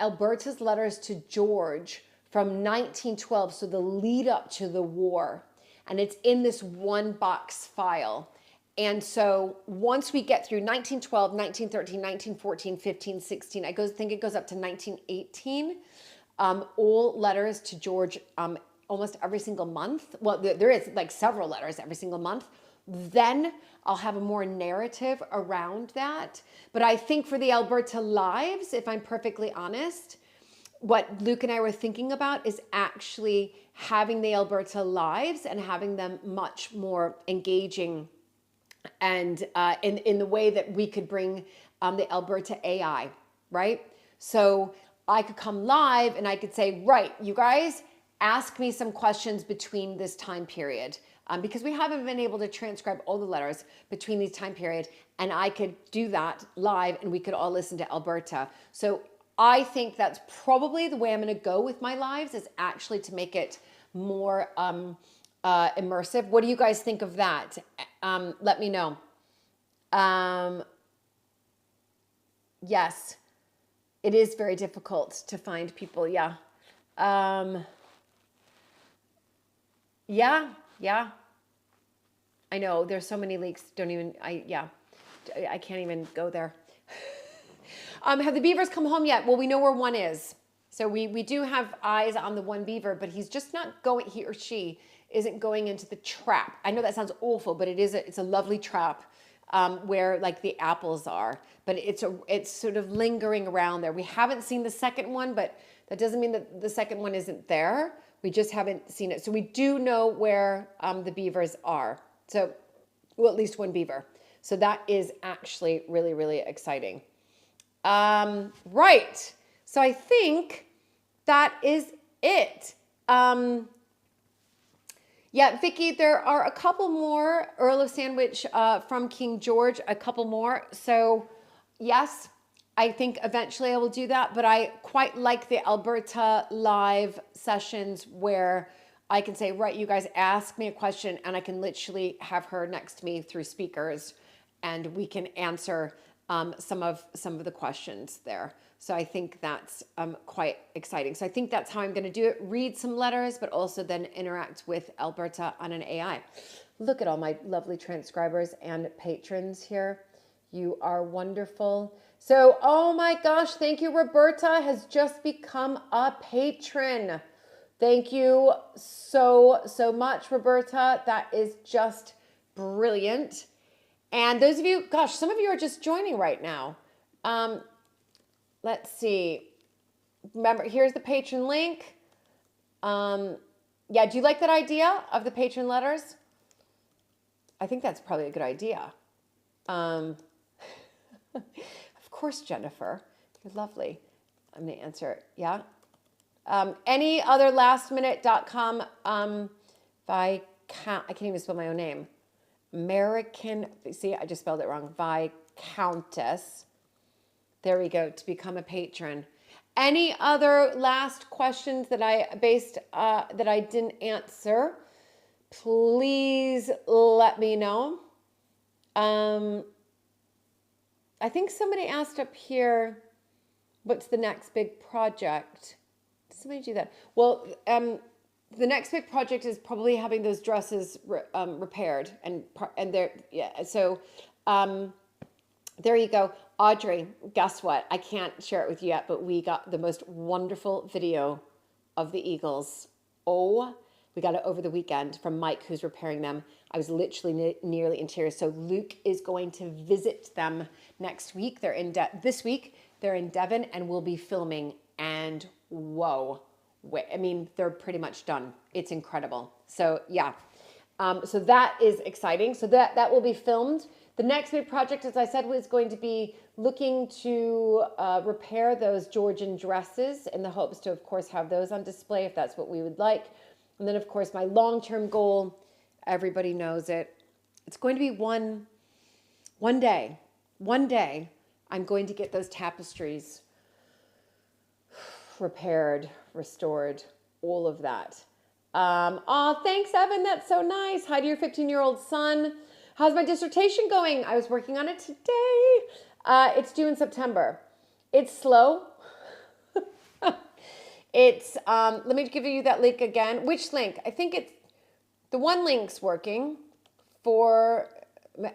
Alberta's letters to George from 1912, so the lead up to the war. And it's in this one box file. And so once we get through 1912, 1913, 1914, 15, 16, I think it goes up to 1918, all letters to George almost every single month. Well, there is like several letters every single month. Then I'll have a more narrative around that. But I think for the Alberta lives, if I'm perfectly honest, what Luke and I were thinking about is actually having the Alberta lives and having them much more engaging, and in the way that we could bring the Alberta AI, right? So I could come live and I could say, right, you guys, ask me some questions between this time period, because we haven't been able to transcribe all the letters between these time period, and I could do that live and we could all listen to Alberta. So I think that's probably the way I'm going to go with my lives, is actually to make it more immersive. What do you guys think of that? Let me know. Yes, it is very difficult to find people. Yeah. Yeah. I know there's so many leaks. I can't even go there. Have the beavers come home yet? Well, we know where one is. So we do have eyes on the one beaver, but he's just not going, he or she isn't going into the trap. I know that sounds awful, but it's a lovely trap where like the apples are, but it's sort of lingering around there. We haven't seen the second one, but that doesn't mean that the second one isn't there. We just haven't seen it. So we do know where the beavers are. So, well, at least one beaver. So that is actually really, really exciting. Right. So I think that is it. Yeah, Vicky, there are a couple more Earl of Sandwich from King George, a couple more. So yes, I think eventually I will do that, but I quite like the Alberta live sessions where I can say, right, you guys ask me a question and I can literally have her next to me through speakers and we can answer some of the questions there. So I think that's quite exciting. So I think that's how I'm going to do it. Read some letters, but also then interact with Alberta on an AI. Look at all my lovely transcribers and patrons here. You are wonderful. So, oh my gosh, thank you. Roberta has just become a patron. Thank you so much, Roberta. That is just brilliant. And those of you, gosh, some of you are just joining right now. Let's see. Remember, here's the patron link. Yeah, do you like that idea of the patron letters? I think that's probably a good idea. Of course, Jennifer. You're lovely. I'm going to answer it. Yeah. Any other lastminute.com I can't even spell my own name. American, see, I just spelled it wrong. Viscountess. There we go, to become a patron. Any other last questions that I didn't answer? Please let me know. I think somebody asked up here, what's the next big project? Did somebody do that? Well, the next big project is probably having those dresses repaired and they're, yeah. So there you go. Audrey, guess what? I can't share it with you yet, but we got the most wonderful video of the eagles. Oh, we got it over the weekend from Mike, who's repairing them. I was literally nearly in tears. So Luke is going to visit them next week. They're in this week. They're in Devon and we'll be filming. And whoa, I mean, they're pretty much done. It's incredible. So yeah, so that is exciting. So that will be filmed. The next big project, as I said, was going to be looking to repair those Georgian dresses in the hopes to, of course, have those on display if that's what we would like. And then, of course, my long-term goal, everybody knows it. It's going to be one day, I'm going to get those tapestries repaired, restored, all of that. Oh, thanks, Evan. That's so nice. Hi to your 15-year-old son. How's my dissertation going? I was working on it today. It's due in September. It's slow. It's, let me give you that link again. Which link? I think it's, the one link's working for,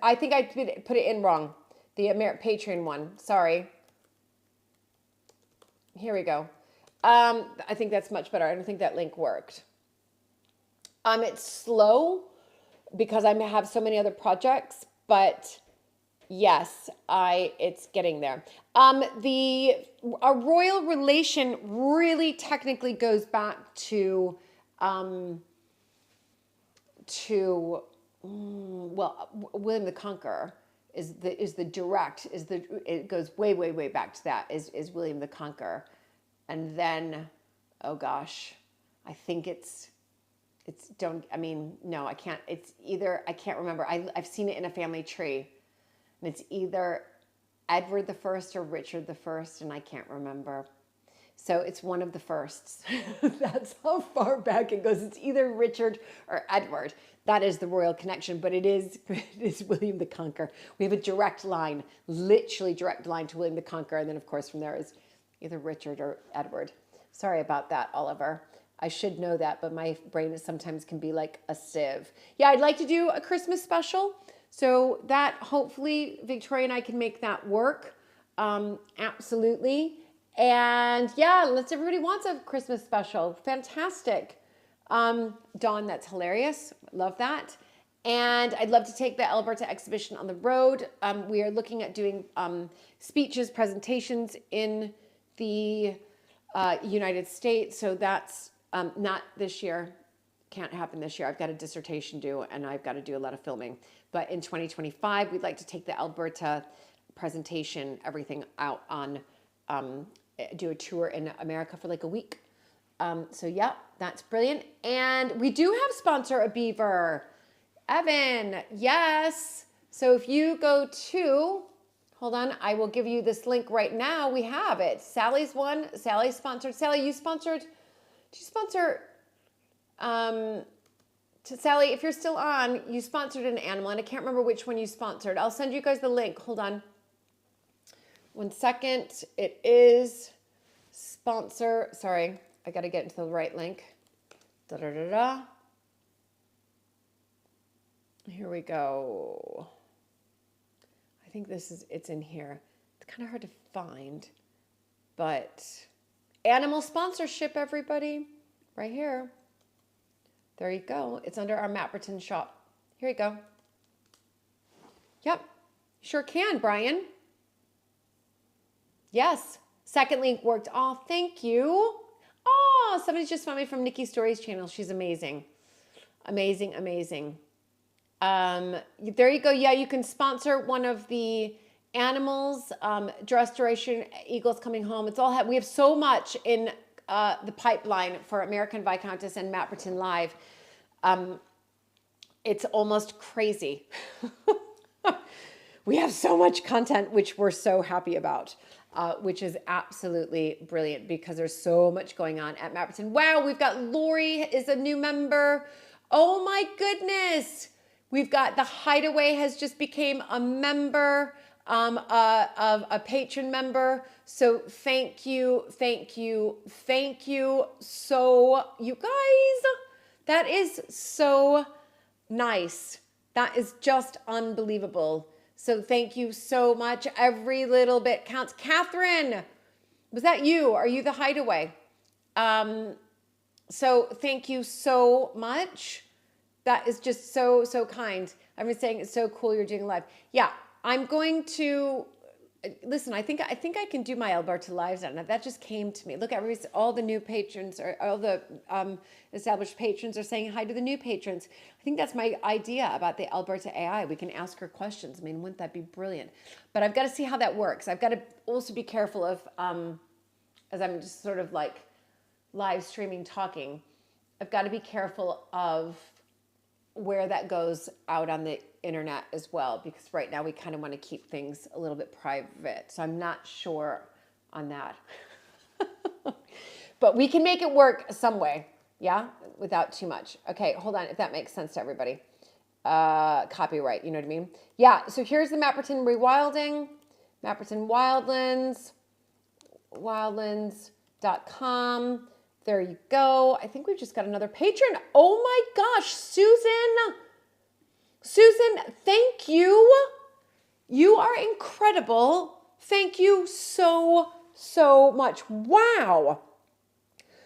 I think I put it in wrong. The Patron one, sorry. Here we go. I think that's much better. I don't think that link worked. It's slow because I have so many other projects, but yes, it's getting there. A royal relation really technically goes back to William the Conqueror it goes way back to that is William the Conqueror. And then, oh gosh, I think I can't remember. I've seen it in a family tree. And it's either Edward the First or Richard the First, and I can't remember. So it's one of the firsts. That's how far back it goes. It's either Richard or Edward. That is the royal connection, but it is William the Conqueror. We have a direct line, literally direct line to William the Conqueror. And then, of course, from there is either Richard or Edward. Sorry about that, Oliver. I should know that, but my brain sometimes can be like a sieve. Yeah, I'd like to do a Christmas special. So that hopefully Victoria and I can make that work. Absolutely. And yeah, everybody wants a Christmas special. Fantastic. Dawn, that's hilarious. Love that. And I'd love to take the Alberta exhibition on the road. We are looking at doing speeches, presentations in the United States. So that's not this year. Can't happen this year. I've got a dissertation due and I've got to do a lot of filming. But in 2025, we'd like to take the Alberta presentation, everything out on, do a tour in America for like a week. So yeah, that's brilliant. And we do have sponsor a Beaver. Evan, yes. So if you go to, hold on, I will give you this link right now. We have it. Sally's one. Sally sponsored. Sally, you sponsored. Did you sponsor? Sally, if you're still on, you sponsored an animal, and I can't remember which one you sponsored. I'll send you guys the link. Hold on. 1 second. It is sponsor. Sorry, I got to get into the right link. Here we go. I think it's in here. It's kind of hard to find, but animal sponsorship, everybody, right here. There you go. It's under our Patron shop. Here you go. Yep. Sure can, Brian. Yes. Second link worked. Oh, thank you. Oh, somebody just found me from Nikki Stories channel. She's amazing. Amazing, amazing. There you go. Yeah, you can sponsor one of the animals. Restoration, Eagles Coming Home. It's all we have so much in the pipeline for American Viscountess and Patron Live. It's almost crazy. We have so much content, which we're so happy about, which is absolutely brilliant because there's so much going on at Patron. Wow, we've got Lori is a new member. Oh my goodness. We've got the Hideaway has just became a member, of a patron member. So thank you. So you guys, that is so nice. That is just unbelievable. So thank you so much. Every little bit counts. Catherine, was that you? Are you the Hideaway? So thank you so much. That is just so kind. I've been saying it's so cool you're doing live. Yeah, I'm going to listen. I think I can do my Alberta lives now. That just came to me. Look, all the new patrons or all the established patrons are saying hi to the new patrons. I think that's my idea about the Alberta AI. We can ask her questions. I mean, wouldn't that be brilliant? But I've got to see how that works. I've got to also be careful of as I'm just sort of like live streaming talking. I've got to be careful of where that goes out on the internet as well, because right now we kind of want to keep things a little bit private. So I'm not sure on that. But we can make it work some way, yeah, without too much. Okay, hold on, if that makes sense to everybody. Copyright, you know what I mean? Yeah, so here's the Mapperton Rewilding, Mapperton Wildlands, wildlands.com. There you go. I think we've just got another patron. Oh my gosh, Susan. Susan, thank you. You are incredible. Thank you so, so much. Wow.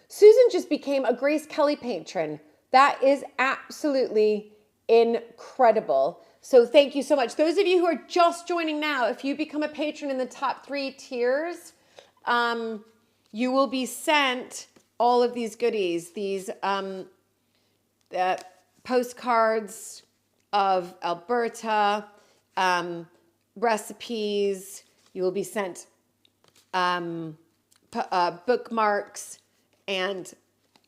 Susan just became a Grace Kelly patron. That is absolutely incredible. So thank you so much. Those of you who are just joining now, if you become a patron in the top 3 tiers, you will be sent all of these goodies, these postcards of Alberta, recipes. You will be sent bookmarks and,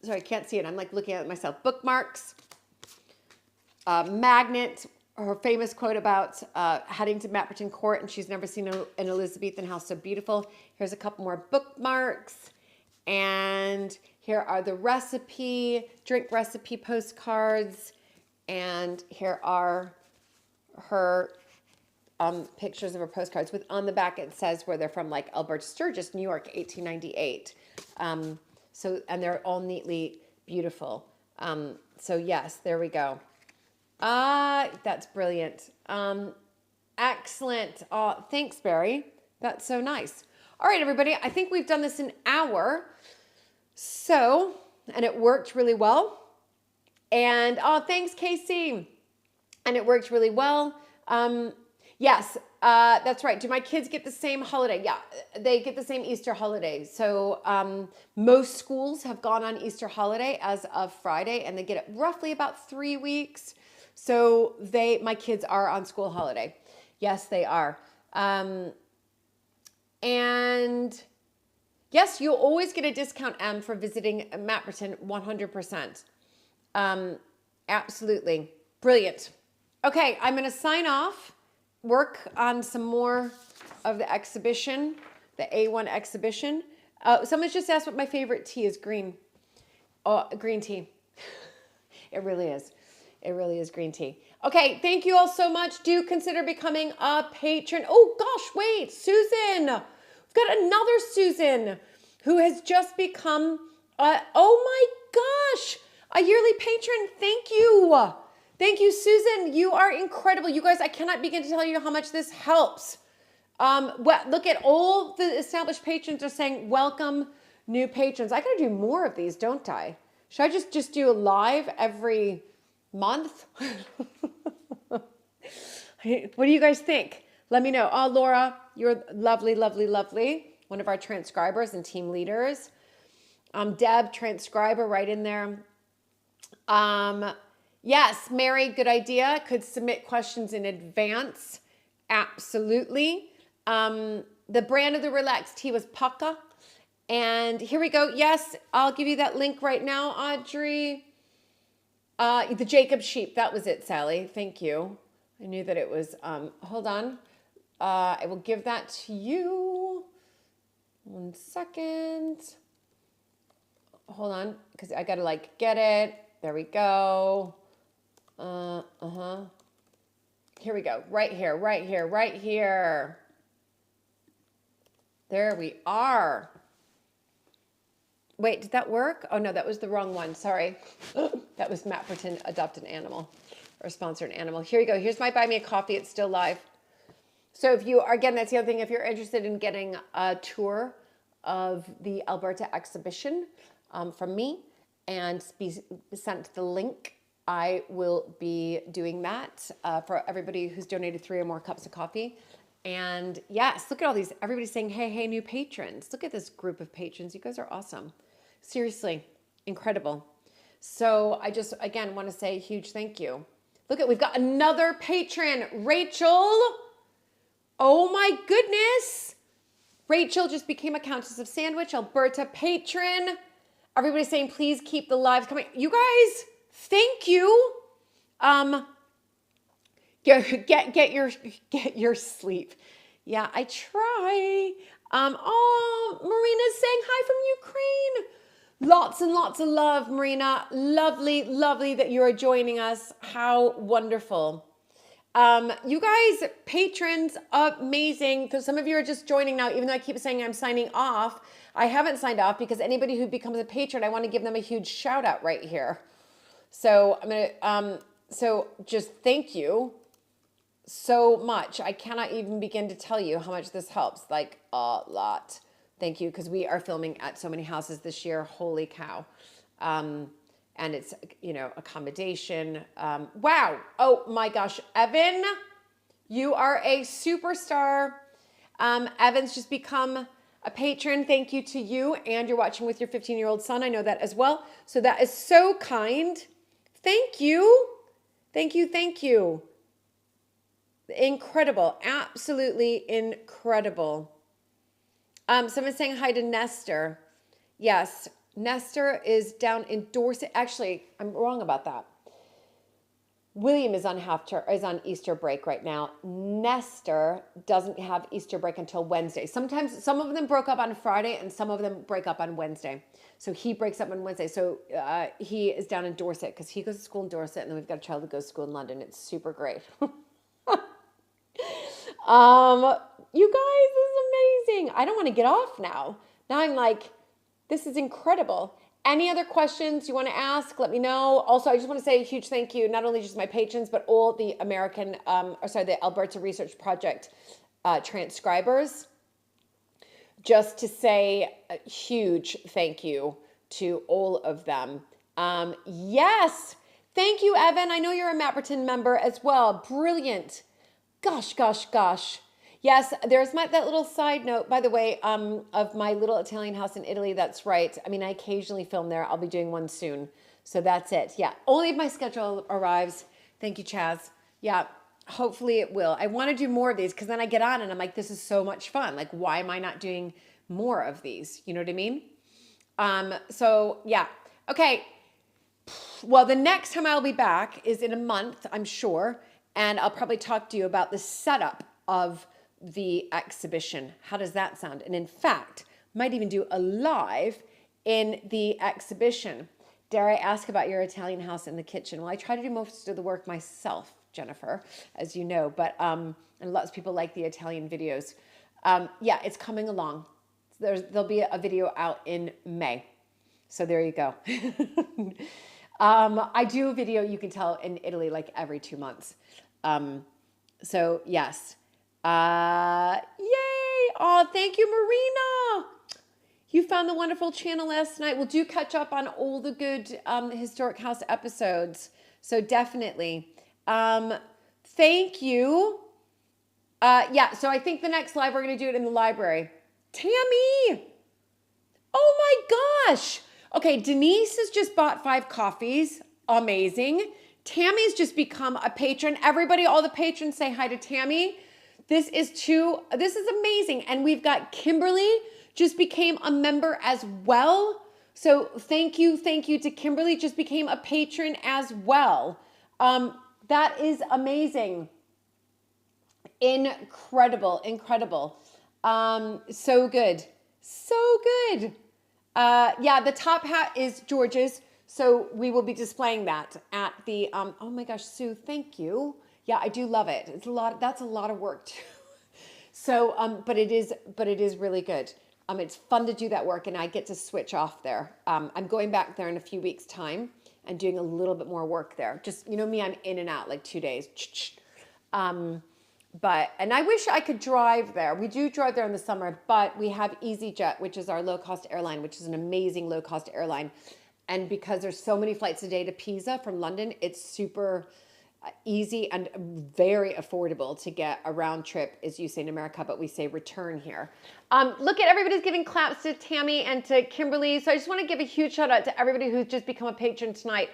sorry, I can't see it. I'm like looking at it myself. Bookmarks, magnet, her famous quote about heading to Mapperton Court, and she's never seen an Elizabethan house so beautiful. Here's a couple more bookmarks. And here are the drink recipe postcards. And here are her pictures of her postcards. With on the back it says where they're from, like Alberta, Sturgis, New York, 1898. And they're all neatly beautiful. So yes, there we go. That's brilliant. Excellent. Thanks, Barry. That's so nice. All right, everybody. I think we've done this an hour. So, and it worked really well. And thanks, Casey. And it worked really well. Yes, that's right. Do my kids get the same holiday? Yeah, they get the same Easter holiday. So most schools have gone on Easter holiday as of Friday, and they get it roughly about 3 weeks. So my kids are on school holiday. Yes, they are. And yes, you'll always get a discount, M, for visiting Mapperton, 100%. Absolutely. Brilliant. Okay, I'm going to sign off, work on some more of the exhibition, the A1 exhibition. Someone's just asked what my favorite tea is. Green. Oh, green tea. It really is. It really is green tea. Okay, thank you all so much. Do consider becoming a patron. Oh gosh, wait, Susan. We've got another Susan who has just become, oh my gosh, a yearly patron. Thank you. Thank you, Susan. You are incredible. You guys, I cannot begin to tell you how much this helps. Well, look at all the established patrons are saying, welcome new patrons. I gotta do more of these, don't I? Should I just do a live every month? What do you guys think? Let me know. Oh, Laura, you're lovely, lovely, lovely. One of our transcribers and team leaders. Deb, transcriber, right in there. Yes, Mary, good idea. Could submit questions in advance. Absolutely. The brand of the relaxed tea was Pukka. And here we go. Yes, I'll give you that link right now, Audrey. The Jacob sheep. That was it, Sally. Thank you. I knew that it was, hold on. I will give that to you. 1 second. Hold on, because I got to get it. There we go. Here we go. Right here, right here, right here. There we are. Wait, did that work? Oh no, that was the wrong one. Sorry. That was Mapperton Adopt an Animal or Sponsor an Animal. Here you go. Here's my Buy Me a Coffee. It's still live. So if you are, again, that's the other thing. If you're interested in getting a tour of the Alberta exhibition from me and be sent the link, I will be doing that for everybody who's donated 3 or more cups of coffee. And yes, look at all these. Everybody's saying, hey, hey, new patrons. Look at this group of patrons. You guys are awesome. Seriously, incredible. So I just, again, want to say a huge thank you. Look at, we've got another patron, Rachel. Oh my goodness. Rachel just became a Countess of Sandwich, Alberta patron. Everybody's saying, please keep the lives coming. You guys, thank you. Get your sleep. Yeah, I try. Oh, Marina's saying hi from Ukraine. Lots and lots of love, Marina. Lovely, lovely that you are joining us. How wonderful. You guys, patrons, amazing. Because some of you are just joining now, even though I keep saying I'm signing off. I haven't signed off because anybody who becomes a patron, I want to give them a huge shout out right here. So I'm gonna, so just thank you so much. I cannot even begin to tell you how much this helps. Like a lot. Thank you, because we are filming at so many houses this year. Holy cow. And it's, you know, accommodation. Wow. Oh my gosh. Evan, you are a superstar. Evan's just become a patron. Thank you to you. And you're watching with your 15-year-old son. I know that as well. So that is so kind. Thank you. Thank you. Thank you. Incredible. Absolutely incredible. Someone's saying hi to Nestor. Yes. Nestor is down in Dorset. Actually, I'm wrong about that. William is on Easter break right now. Nestor doesn't have Easter break until Wednesday. Sometimes some of them broke up on Friday and some of them break up on Wednesday. So he breaks up on Wednesday. So he is down in Dorset because he goes to school in Dorset, and then we've got a child that goes to school in London. It's super great. You guys, this is amazing. I don't want to get off now. Now I'm like, this is incredible. Any other questions you want to ask? Let me know. Also, I just want to say a huge thank you, not only just my patrons, but all the the Alberta Research Project transcribers. Just to say a huge thank you to all of them. Yes, thank you, Evan. I know you're a Mapperton member as well. Brilliant. Gosh, gosh, gosh. Yes, there's that little side note, by the way, of my little Italian house in Italy. That's right. I mean, I occasionally film there. I'll be doing one soon. So that's it. Yeah, only if my schedule arrives. Thank you, Chaz. Yeah, hopefully it will. I want to do more of these because then I get on and I'm like, this is so much fun. Like, why am I not doing more of these? You know what I mean? So yeah. Okay. Well, the next time I'll be back is in a month, I'm sure. And I'll probably talk to you about the setup of the exhibition. How does that sound? And in fact, might even do a live in the exhibition. Dare I ask about your Italian house in the kitchen? Well, I try to do most of the work myself, Jennifer, as you know, but and lots of people like the Italian videos. Yeah, it's coming along. There'll be a video out in May. So there you go. I do a video, you can tell, in Italy like every 2 months. So yes. Yay! Oh, thank you, Marina. You found the wonderful channel last night. We'll do catch up on all the good Historic House episodes. So definitely. Thank you. Yeah, so I think the next live, we're going to do it in the library. Tammy! Oh my gosh! Okay, Denise has just bought 5 coffees. Amazing. Tammy's just become a patron. Everybody, all the patrons say hi to Tammy. This is amazing. And we've got Kimberly just became a member as well. So thank you to Kimberly, just became a patron as well. That is amazing. Incredible, incredible. So good, so good. Yeah, the top hat is George's. So we will be displaying that at the, oh my gosh, Sue, thank you. Yeah, I do love it. It's a lot, that's a lot of work too. So, but it is really good. It's fun to do that work and I get to switch off there. I'm going back there in a few weeks' time and doing a little bit more work there. Just, you know me, I'm in and out like 2 days. And I wish I could drive there. We do drive there in the summer, but we have EasyJet, which is our low-cost airline, which is an amazing low-cost airline. And because there's so many flights a day to Pisa from London, it's super easy and very affordable to get a round trip, as you say in America, but we say return here. Look at everybody's giving claps to Tammy and to Kimberly. So I just want to give a huge shout out to everybody who's just become a patron tonight.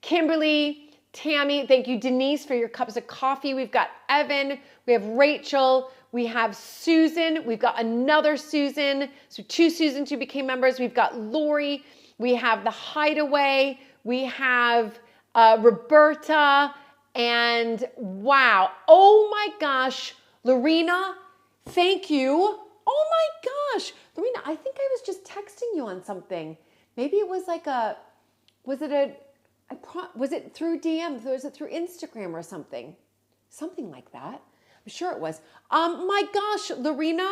Kimberly, Tammy, thank you. Denise for your cups of coffee. We've got Evan, we have Rachel, we have Susan, we've got another Susan. So 2 Susans who became members. We've got Lori, We have the Hideaway. We have Roberta. And wow. Oh my gosh. Lorena, thank you. Oh my gosh. Lorena, I think I was just texting you on something. Maybe it was like was it through DM? Was it through Instagram or something? Something like that. I'm sure it was. My gosh, Lorena,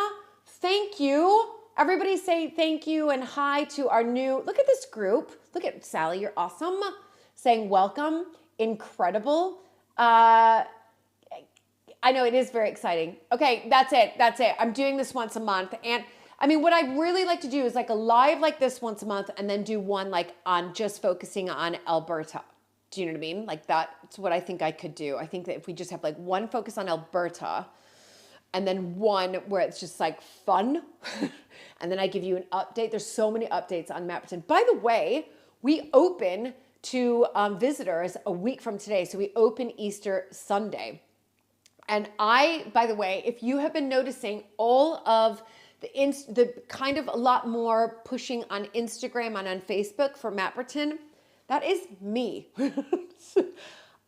thank you. Everybody say thank you and hi to our new, look at this group. Look at Sally, you're awesome. Saying welcome, incredible. I know it is very exciting. Okay, that's it. I'm doing this once a month. And I mean, what I really like to do is like a live like this once a month and then do one like on just focusing on Alberta. Do you know what I mean? Like that's what I think I could do. I think that if we just have like one focus on Alberta and then one where it's just like fun and then I give you an update. There's so many updates on Mapperton. By the way, we open to visitors a week from today. So we open Easter Sunday. And by the way, if you have been noticing all of the kind of a lot more pushing on Instagram and on Facebook for Mapperton, that is me.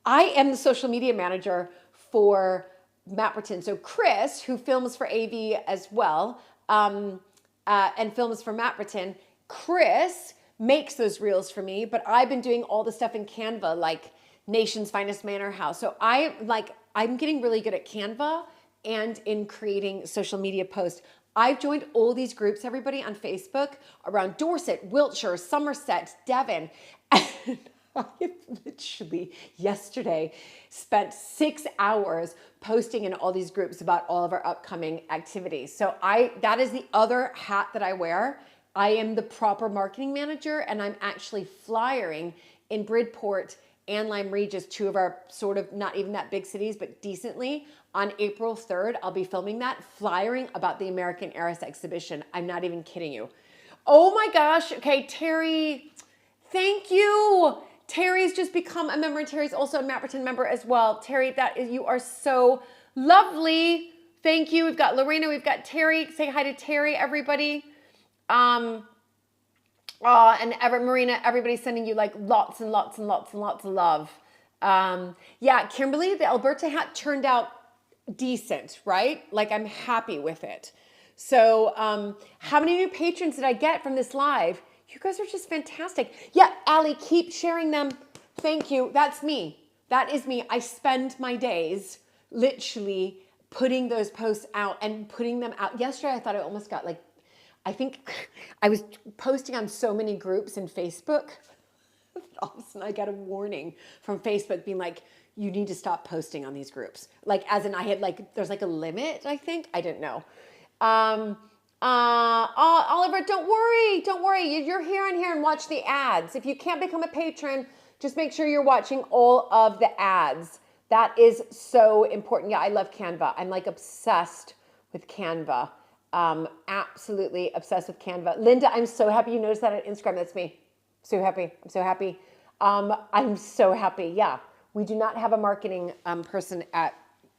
I am the social media manager for Mapperton. So Chris, who films for AV as well, and films for Mapperton, Chris makes those reels for me, but I've been doing all the stuff in Canva, like Nation's Finest Manor House. So I'm getting really good at Canva and in creating social media posts. I've joined all these groups, everybody, on Facebook around Dorset, Wiltshire, Somerset, Devon. And I literally yesterday spent 6 hours posting in all these groups about all of our upcoming activities. So that is the other hat that I wear. I am the proper marketing manager, and I'm actually flyering in Bridport and Lyme Regis, two of our sort of not even that big cities, but decently. On April 3rd, I'll be filming that, flyering about the American Heiress Exhibition. I'm not even kidding you. Oh my gosh. Okay, Terry, thank you. Terry's just become a member, and Terry's also a Mapperton member as well. Terry, you are so lovely. Thank you. We've got Lorena, we've got Terry. Say hi to Terry, everybody. And Marina, everybody's sending you like lots and lots and lots and lots of love. Yeah, Kimberly, the Alberta hat turned out decent, right? Like I'm happy with it. So how many new patrons did I get from this live? You guys are just fantastic. Yeah, Allie, keep sharing them. Thank you. That's me. That is me. I spend my days literally putting those posts out and putting them out. Yesterday, I thought I almost got like, I think I was posting on so many groups in Facebook. All of a sudden I got a warning from Facebook being like, you need to stop posting on these groups. Like, as in I had like, there's like a limit, I think. I didn't know. Oliver, don't worry. You're here and watch the ads. If you can't become a patron, just make sure you're watching all of the ads. That is so important. Yeah, I love Canva. I'm like obsessed with Canva. Absolutely obsessed with Canva. Linda, I'm so happy you noticed that on Instagram. That's me. So happy. I'm so happy. I'm so happy. Yeah. We do not have a marketing person at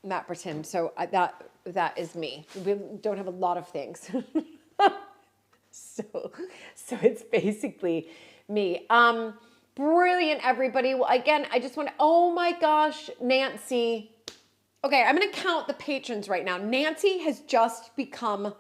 Mapperton. So that is me. We don't have a lot of things. So it's basically me. Brilliant, everybody. Well, again, I just want to, oh my gosh, Nancy. Okay, I'm going to count the patrons right now. Nancy has just become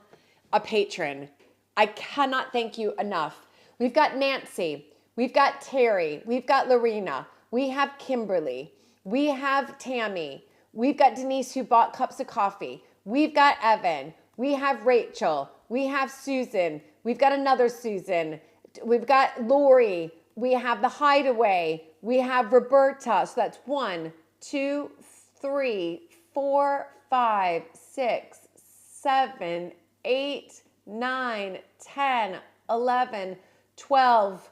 a patron. I cannot thank you enough. We've got Nancy. We've got Terry. We've got Lorena. We have Kimberly. We have Tammy. We've got Denise, who bought cups of coffee. We've got Evan. We have Rachel. We have Susan. We've got another Susan. We've got Lori. We have the Hideaway. We have Roberta. So that's 1, 2, 3, 4, 5, 6, 7, 8, 9, 10, 11, 12.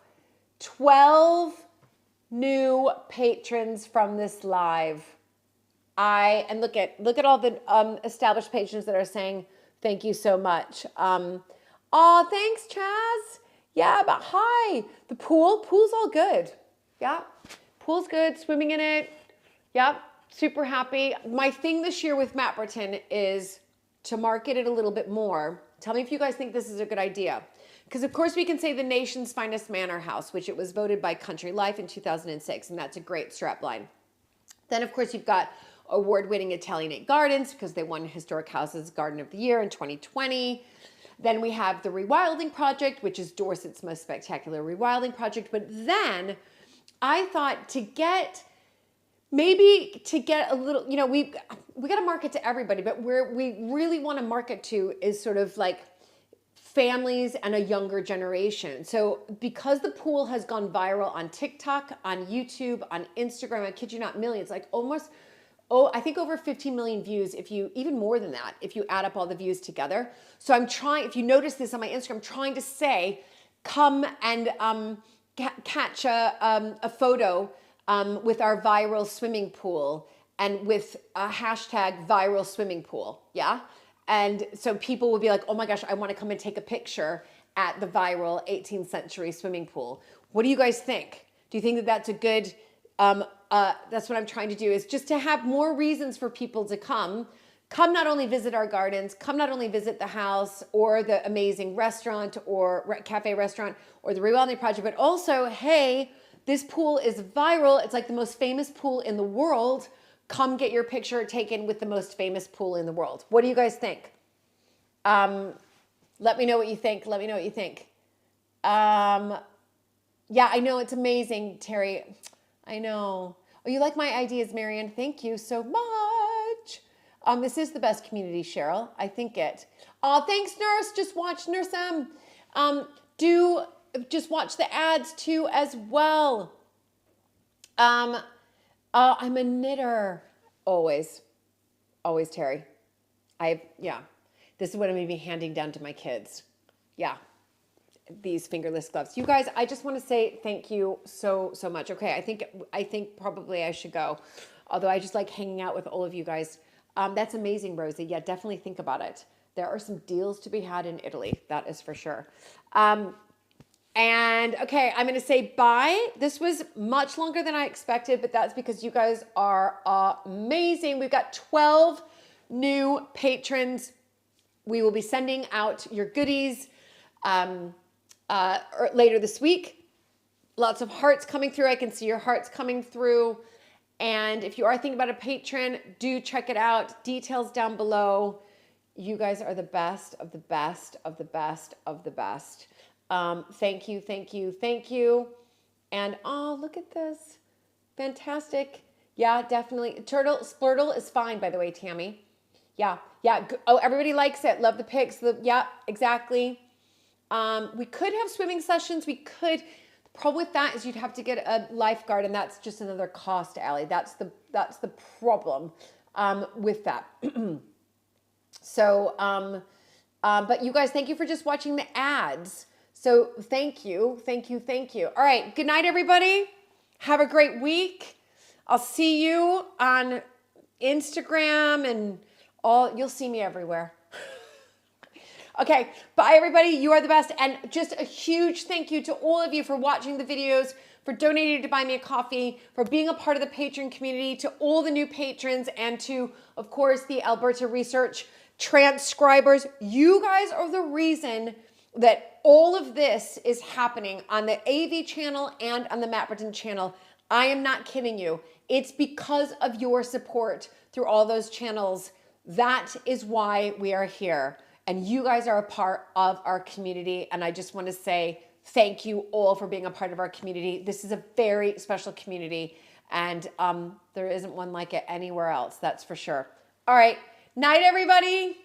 12 new patrons from this live. And look at all the established patrons that are saying thank you so much. Oh, thanks, Chaz. Yeah, but hi. The pool's all good. Yeah, pool's good. Swimming in it. Yep, super happy. My thing this year with Mapperton is to market it a little bit more, Tell me if you guys think this is a good idea. Because of course we can say the nation's finest manor house, which it was voted by Country Life in 2006, and that's a great strapline. Then of course you've got award-winning Italianate Gardens because they won Historic Houses Garden of the Year in 2020. Then we have the Rewilding Project, which is Dorset's most spectacular rewilding project. But then I thought to get a little, you know, we got to market to everybody, but where we really want to market to is sort of like families and a younger generation. So because the pool has gone viral on TikTok, on YouTube, on Instagram, I kid you not, millions, like almost, I think over 15 million views, even more than that, if you add up all the views together. So I'm trying, if you notice this on my Instagram, I'm trying to say, come and catch a photo with our viral swimming pool and with a hashtag viral swimming pool, yeah? And so people will be like, oh my gosh, I want to come and take a picture at the viral 18th century swimming pool. What do you guys think? Do you think that that's a good, that's what I'm trying to do, is just to have more reasons for people to come not only visit our gardens, come not only visit the house or the amazing restaurant or cafe restaurant or the Rewilding Project, but also, hey, this pool is viral. It's like the most famous pool in the world. Come get your picture taken with the most famous pool in the world. What do you guys think? Let me know what you think. Let me know what you think. Yeah, I know it's amazing, Terry. I know. Oh, you like my ideas, Marion? Thank you so much. This is the best community, Cheryl. I think it. Oh, thanks, Nurse. Just watch Nurse M. Do just watch the ads too as well. I'm a knitter. Always, Terry. Yeah. This is what I'm going to be handing down to my kids. Yeah. These fingerless gloves. You guys, I just want to say thank you so much. Okay, I think probably I should go. Although I just like hanging out with all of you guys. That's amazing, Rosie. Yeah, definitely think about it. There are some deals to be had in Italy. That is for sure. And okay, I'm going to say bye. This was much longer than I expected, but that's because you guys are amazing. We've got 12 new patrons. We will be sending out your goodies later this week. Lots of hearts coming through. I can see your hearts coming through. And if you are thinking about a patron, do check it out. Details down below. You guys are the best of the best of the best of the best. Thank you, thank you, thank you. And oh, look at this. Fantastic. Yeah, definitely. Splurtle is fine, by the way, Tammy. Yeah. Oh, everybody likes it. Love the pics. Yeah, exactly. We could have swimming sessions. We could. The problem with that is you'd have to get a lifeguard, and that's just another cost, Allie. That's the problem with that. So, but you guys, thank you for just watching the ads. So thank you. All right. Good night, everybody. Have a great week. I'll see you on Instagram and all. You'll see me everywhere. Okay. Bye, everybody. You are the best. And just a huge thank you to all of you for watching the videos, for donating to Buy Me a Coffee, for being a part of the patron community, to all the new patrons, and to, of course, the Alberta Research transcribers. You guys are the reason that all of this is happening on the AV channel and on the Mapperton channel. I am not kidding you. It's because of your support through all those channels. That is why we are here. And you guys are a part of our community. And I just want to say thank you all for being a part of our community. This is a very special community. And there isn't one like it anywhere else, that's for sure. All right. Night, everybody.